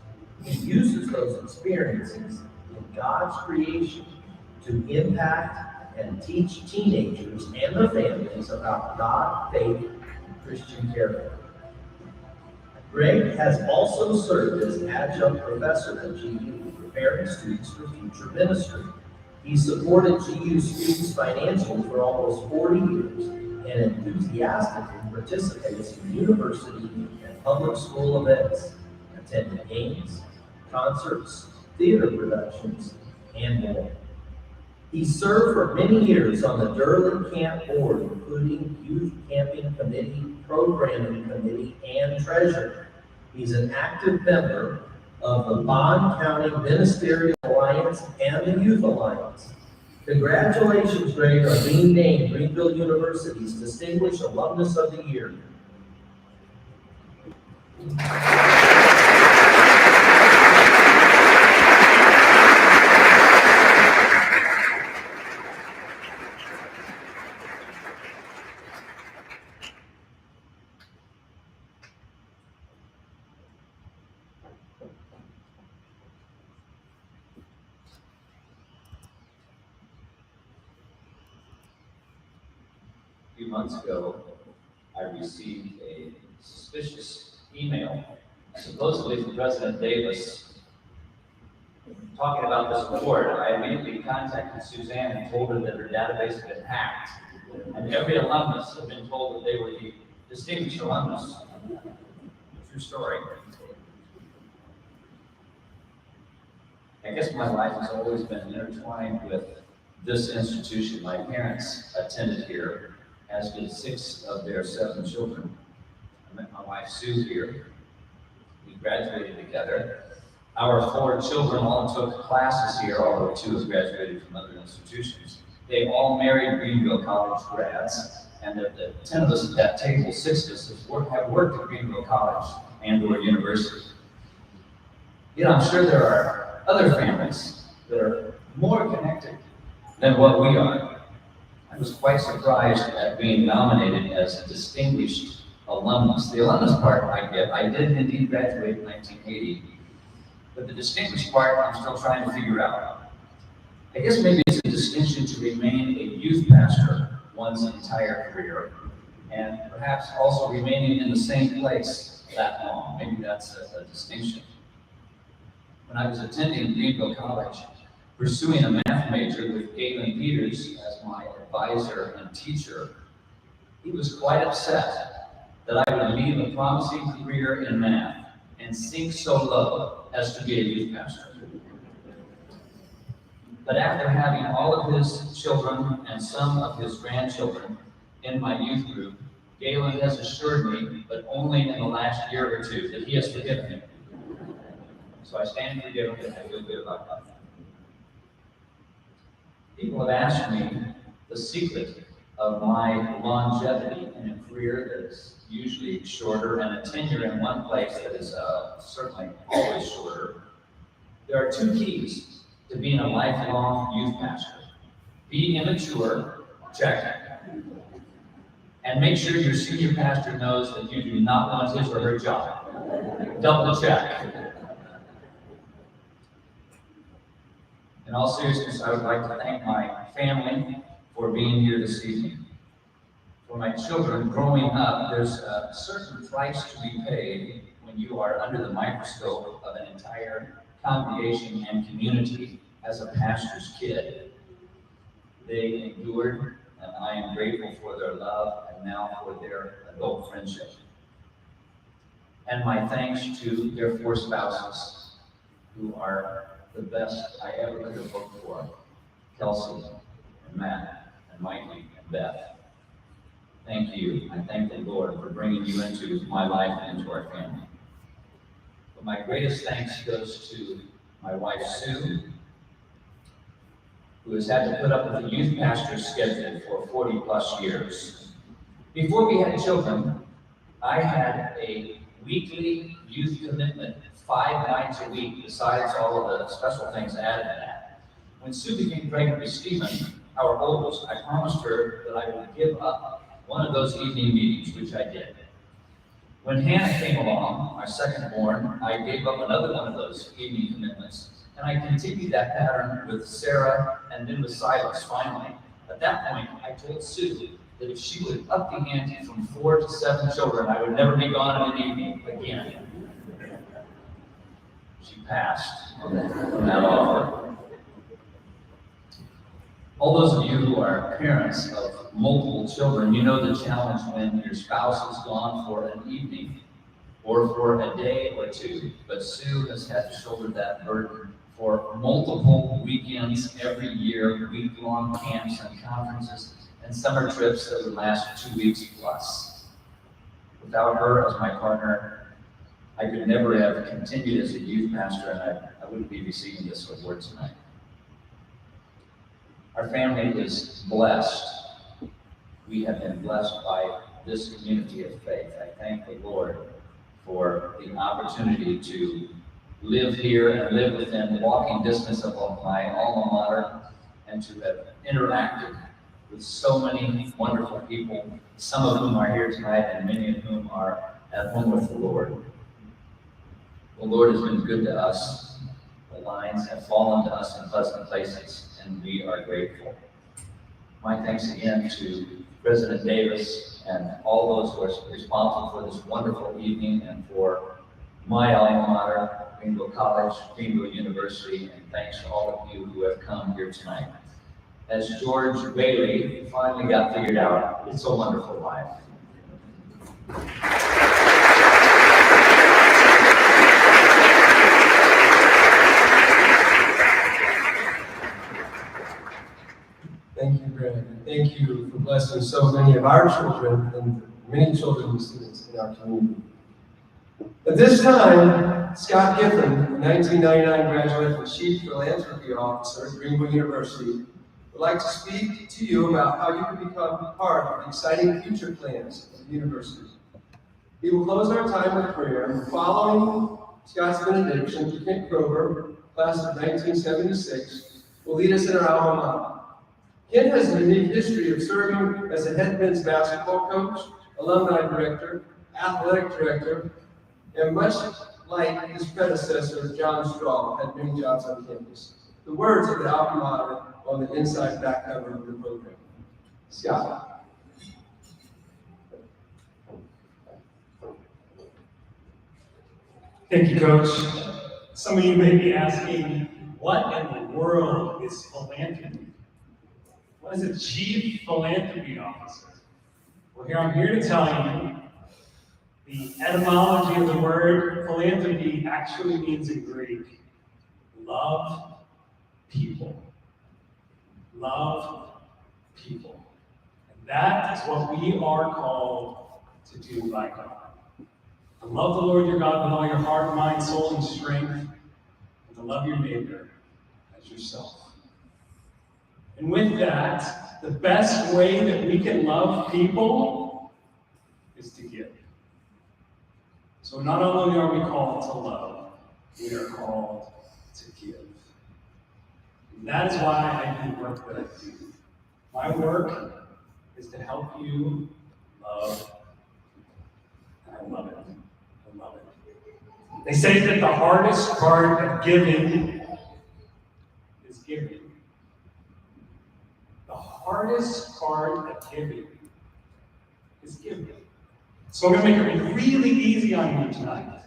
He uses those experiences in God's creation to impact and teach teenagers and their families about God, faith, and Christian character. Greg has also served as adjunct professor at GU, preparing students for future ministry. He supported GU students financially for almost 40 years and enthusiastically participates in university and public school events, attending games, concerts, theater productions, and more. He served for many years on the Durham Camp Board, including Youth Camping Committee, Programming Committee, and Treasurer. He's an active member of the Bond County Ministerial Alliance and the Youth Alliance. Congratulations, Greg, on being named Greenville University's Distinguished Alumnus of the Year. A few months ago, I received a suspicious email, supposedly from President Davis, talking about this award. I immediately contacted Suzanne and told her that her database had been hacked, and every alumnus had been told that they were the distinguished alumnus. True story. I guess my life has always been intertwined with this institution. My parents attended here, as did 6 of their 7 children. I met my wife Sue here. We graduated together. Our 4 children all took classes here, although 2 have graduated from other institutions. They all married Greenville College grads, and of the 10 of us at that table, 6 of us have worked at Greenville College and/or university. Yet I'm sure there are other families that are more connected than what we are. I was quite surprised at being nominated as a distinguished alumnus. The alumnus part I get, I did indeed graduate in 1980, but the distinguished part I'm still trying to figure out. I guess maybe it's a distinction to remain a youth pastor one's entire career, and perhaps also remaining in the same place that long. Maybe that's a distinction. When I was attending Greenville College, pursuing a math major with Galen Peters as my advisor and teacher, he was quite upset that I would leave a promising career in math and sink so low as to be a youth pastor. But after having all of his children and some of his grandchildren in my youth group, Galen has assured me, but only in the last year or 2, that he has forgiven me. So I stand forgiven and I feel good about that. People have asked me the secret of my longevity in a career that is usually shorter and a tenure in one place that is certainly always shorter. There are 2 keys to being a lifelong youth pastor. Be immature, check. And make sure your senior pastor knows that you do not want his or her job. Double check. In all seriousness, I would like to thank my family for being here this evening. For my children growing up, there's a certain price to be paid when you are under the microscope of an entire congregation and community as a pastor's kid. They endured, and I am grateful for their love and now for their adult friendship. And my thanks to their 4 spouses, who are the best I ever could have hoped for. Kelsey, and Matt, and Mikey, and Beth. Thank you. I thank the Lord for bringing you into my life and into our family. But my greatest thanks goes to my wife, Sue, who has had to put up with the youth pastor's schedule for 40 plus years. Before we had children, I had a weekly youth commitment 5 nights a week, besides all of the special things added to that. When Sue became pregnant with Stephen, our oldest, I promised her that I would give up one of those evening meetings, which I did. When Hannah came along, our second born, I gave up another one of those evening commitments, and I continued that pattern with Sarah and then with Silas finally. At that point, I told Sue that if she would up the ante from 4 to 7 children, I would never be gone in an evening again. She passed on that offer. All those of you who are parents of multiple children, you know the challenge when your spouse is gone for an evening or for a day or 2. But Sue has had to shoulder that burden for multiple weekends every year, week-long camps and conferences, and summer trips that would last 2 weeks plus. Without her as my partner, I could never have continued as a youth pastor, and I wouldn't be receiving this award tonight. Our family is blessed. We have been blessed by this community of faith. I thank the Lord for the opportunity to live here and live within walking distance of my alma mater, and to have interacted with so many wonderful people, some of whom are here tonight and many of whom are at home with the Lord. The Lord has been good to us. The lines have fallen to us in pleasant places, and we are grateful. My thanks again to President Davis and all those who are responsible for this wonderful evening, and for my alma mater, Greenville College, Greenville University, and thanks to all of you who have come here tonight. As George Whaley finally got figured out, it's a wonderful life. Thank you, Greg. Thank you for blessing so many of our children and many children and students in our community. At this time, Scott Giffen, 1999 graduate and Chief Philanthropy Officer at Greenville University, would like to speak to you about how you can become part of the exciting future plans of the university. He will close our time with prayer. Following Scott's benediction, Kent Grover, class of 1976, will lead us in our alma mater. Kent has a unique history of serving as a head men's basketball coach, alumni director, athletic director, and much like his predecessor, John Straw, had many jobs on campus. The words of the alma mater on the inside back cover of the program. Scott. Thank you, Coach. Some of you may be asking, what in the world is philanthropy? What is a Chief Philanthropy Officer? Well, I'm here to tell you the etymology of the word philanthropy actually means in Greek, love people. Love people. And that is what we are called to do by God. To love the Lord your God with all your heart, mind, soul, and strength, and to love your neighbor as yourself. And with that, the best way that we can love people is to give. So not only are we called to love, we are called to give. And that is why I do the work that I do. My work is to help you love, and I love it. I love it. They say that the hardest part of giving is giving. The hardest part of giving is giving. So I'm going to make it really easy on you tonight.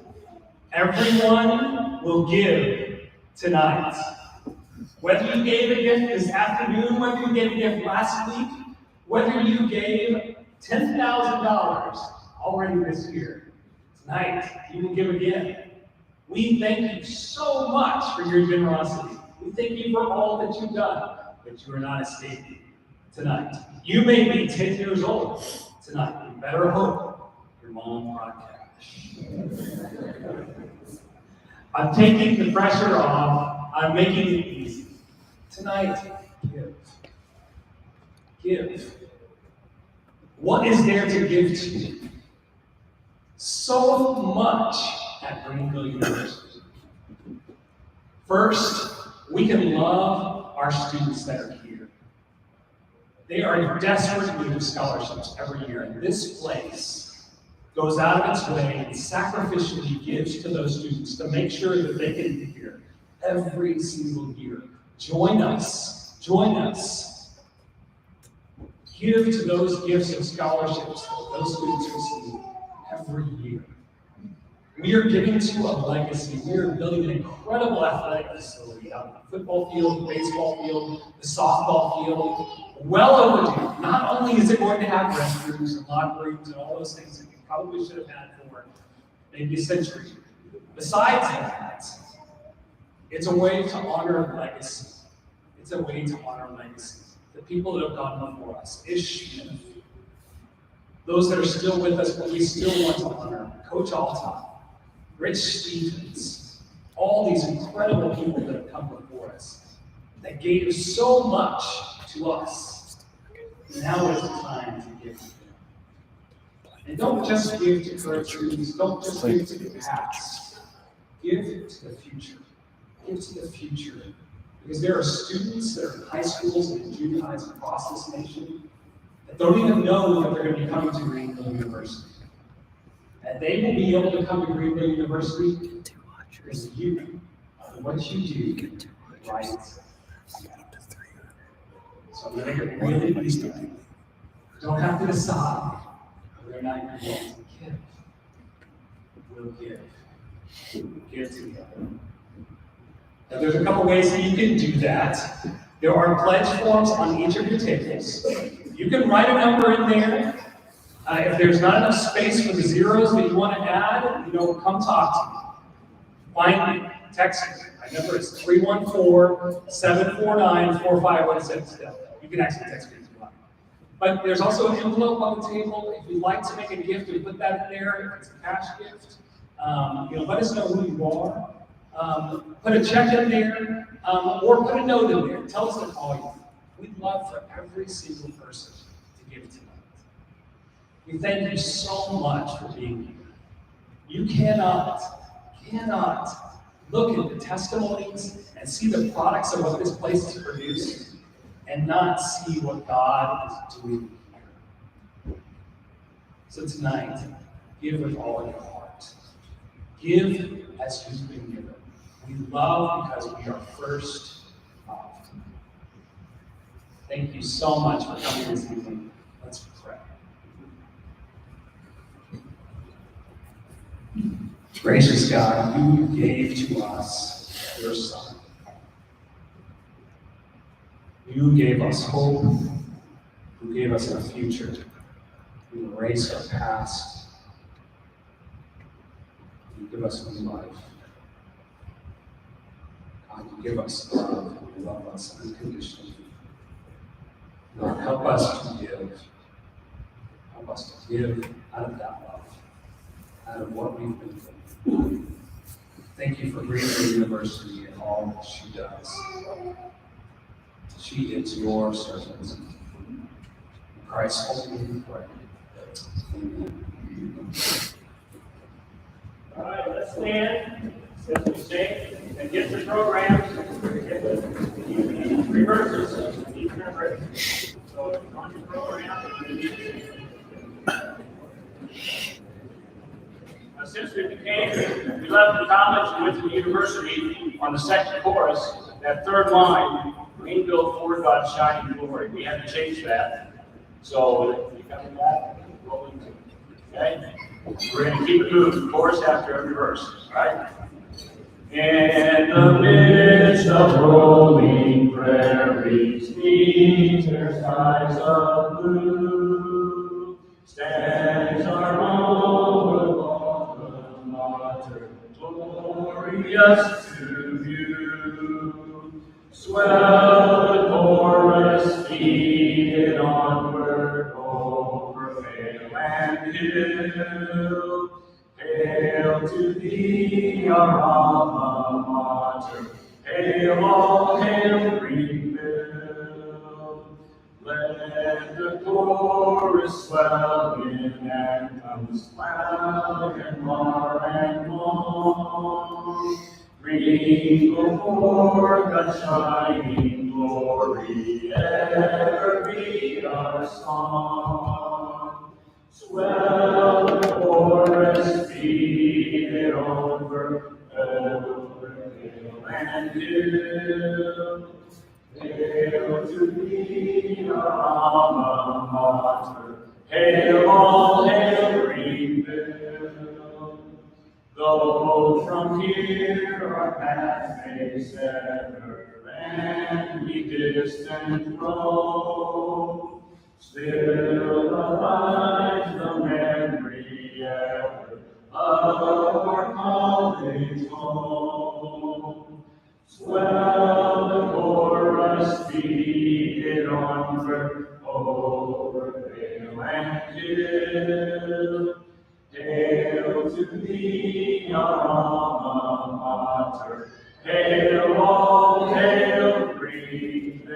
Everyone will give tonight. Whether you gave a gift this afternoon, whether you gave a gift last week, whether you gave $10,000 already this year, tonight you will give again. We thank you so much for your generosity. We thank you for all that you've done, but you are not escaping tonight. You may be 10 years old tonight. You better hope your mom brought cash. I'm taking the pressure off. I'm making it easy. Tonight, give. Give. What is there to give to you? So much at Greenville University. First, we can love our students that are here. They are in desperate need of scholarships every year, and this place goes out of its way and sacrificially gives to those students to make sure that they can be here every single year. Join us. Join us. Give to those gifts and scholarships that those students receive every year. We are giving to a legacy. We are building an incredible athletic facility out of the football field, the baseball field, the softball field. Well overdue. Not only is it going to have restrooms and locker rooms and all those things that we probably should have had for maybe a century. Besides that, It's a way to honor legacy. It's a way to honor legacy. The people that have gone before us, Ish Smith, those that are still with us, but we still want to honor, Coach Alton, Rich Stevens, all these incredible people that have come before us, that gave so much to us. Now is the time to give to them. And don't just give to current students, don't just give to the past. Give to the future. Give to the future. Because there are students that are in high schools and junior highs across this nation that don't even know that they're going to be coming to Greenville University. And they will be able to come to Greenville University because you, what you do, right? So I'm going to make it really easy. You don't have to decide whether or not you're going to give. We'll give. Give together. Now, there's a couple ways that you can do that. There are pledge forms on each of your tables. You can write a number in there. If there's not enough space for the zeros that you want to add, come talk to me. Find me, text me. My number is 314-749-4516. You can actually text me if you want. But there's also an envelope on the table. If you'd like to make a gift, you put that in there. If it's a cash gift, let us know who you are. Put a check in there, or put a note in there. Tell us to call you. We'd love for every single person to give tonight. We thank you so much for being here. You cannot look at the testimonies and see the products of what this place has produced and not see what God is doing here. So tonight, give with all your heart. Give as you've been given. We love because we are first loved. Thank you so much for coming this evening. Let's pray. Gracious God, you gave to us your Son. You gave us hope. You gave us a future. You erase our past. You give us new life. God, you give us love. You love us unconditionally. Lord, help us to give. Help us to give out of that love, out of what we've been given. Thank you for Greenville University and all that she does. She is your servant. In Christ's holy name we pray. Amen. All right, let's stand as we sing and get the programs, get the rehearsals, each member. So on your program, since we left the college and went to the university on the second chorus, that third line, Greenville for God's shining glory. We had to change that. So you coming back? Okay? We're going to keep it moving, chorus after every verse. All right? In the midst of rolling prairies, neath skies of blue, stands our own altar, glorious to view. Swell the chorus, feed it onward over vale and hill. Hail to thee, our alma mater. Hail, all hail, Greenville. Let the chorus swell in anthems loud and far and long. Greenville for God's shining glory, ever be our song. Swell the chorus, feed it over hill and hill. Hail to thee, our alma mater. Hail, all hail, Greenville. Though from here our path may sever and we distant roam, still alive the memory ever of our college home. faded onward over hill and hill. Hail to thee, our alma mater. Hail, all hail, Greenville.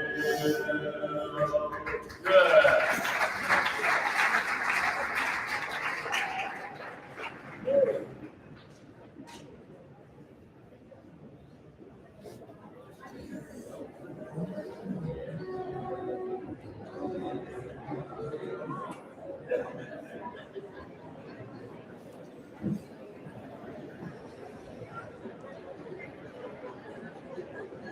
Good.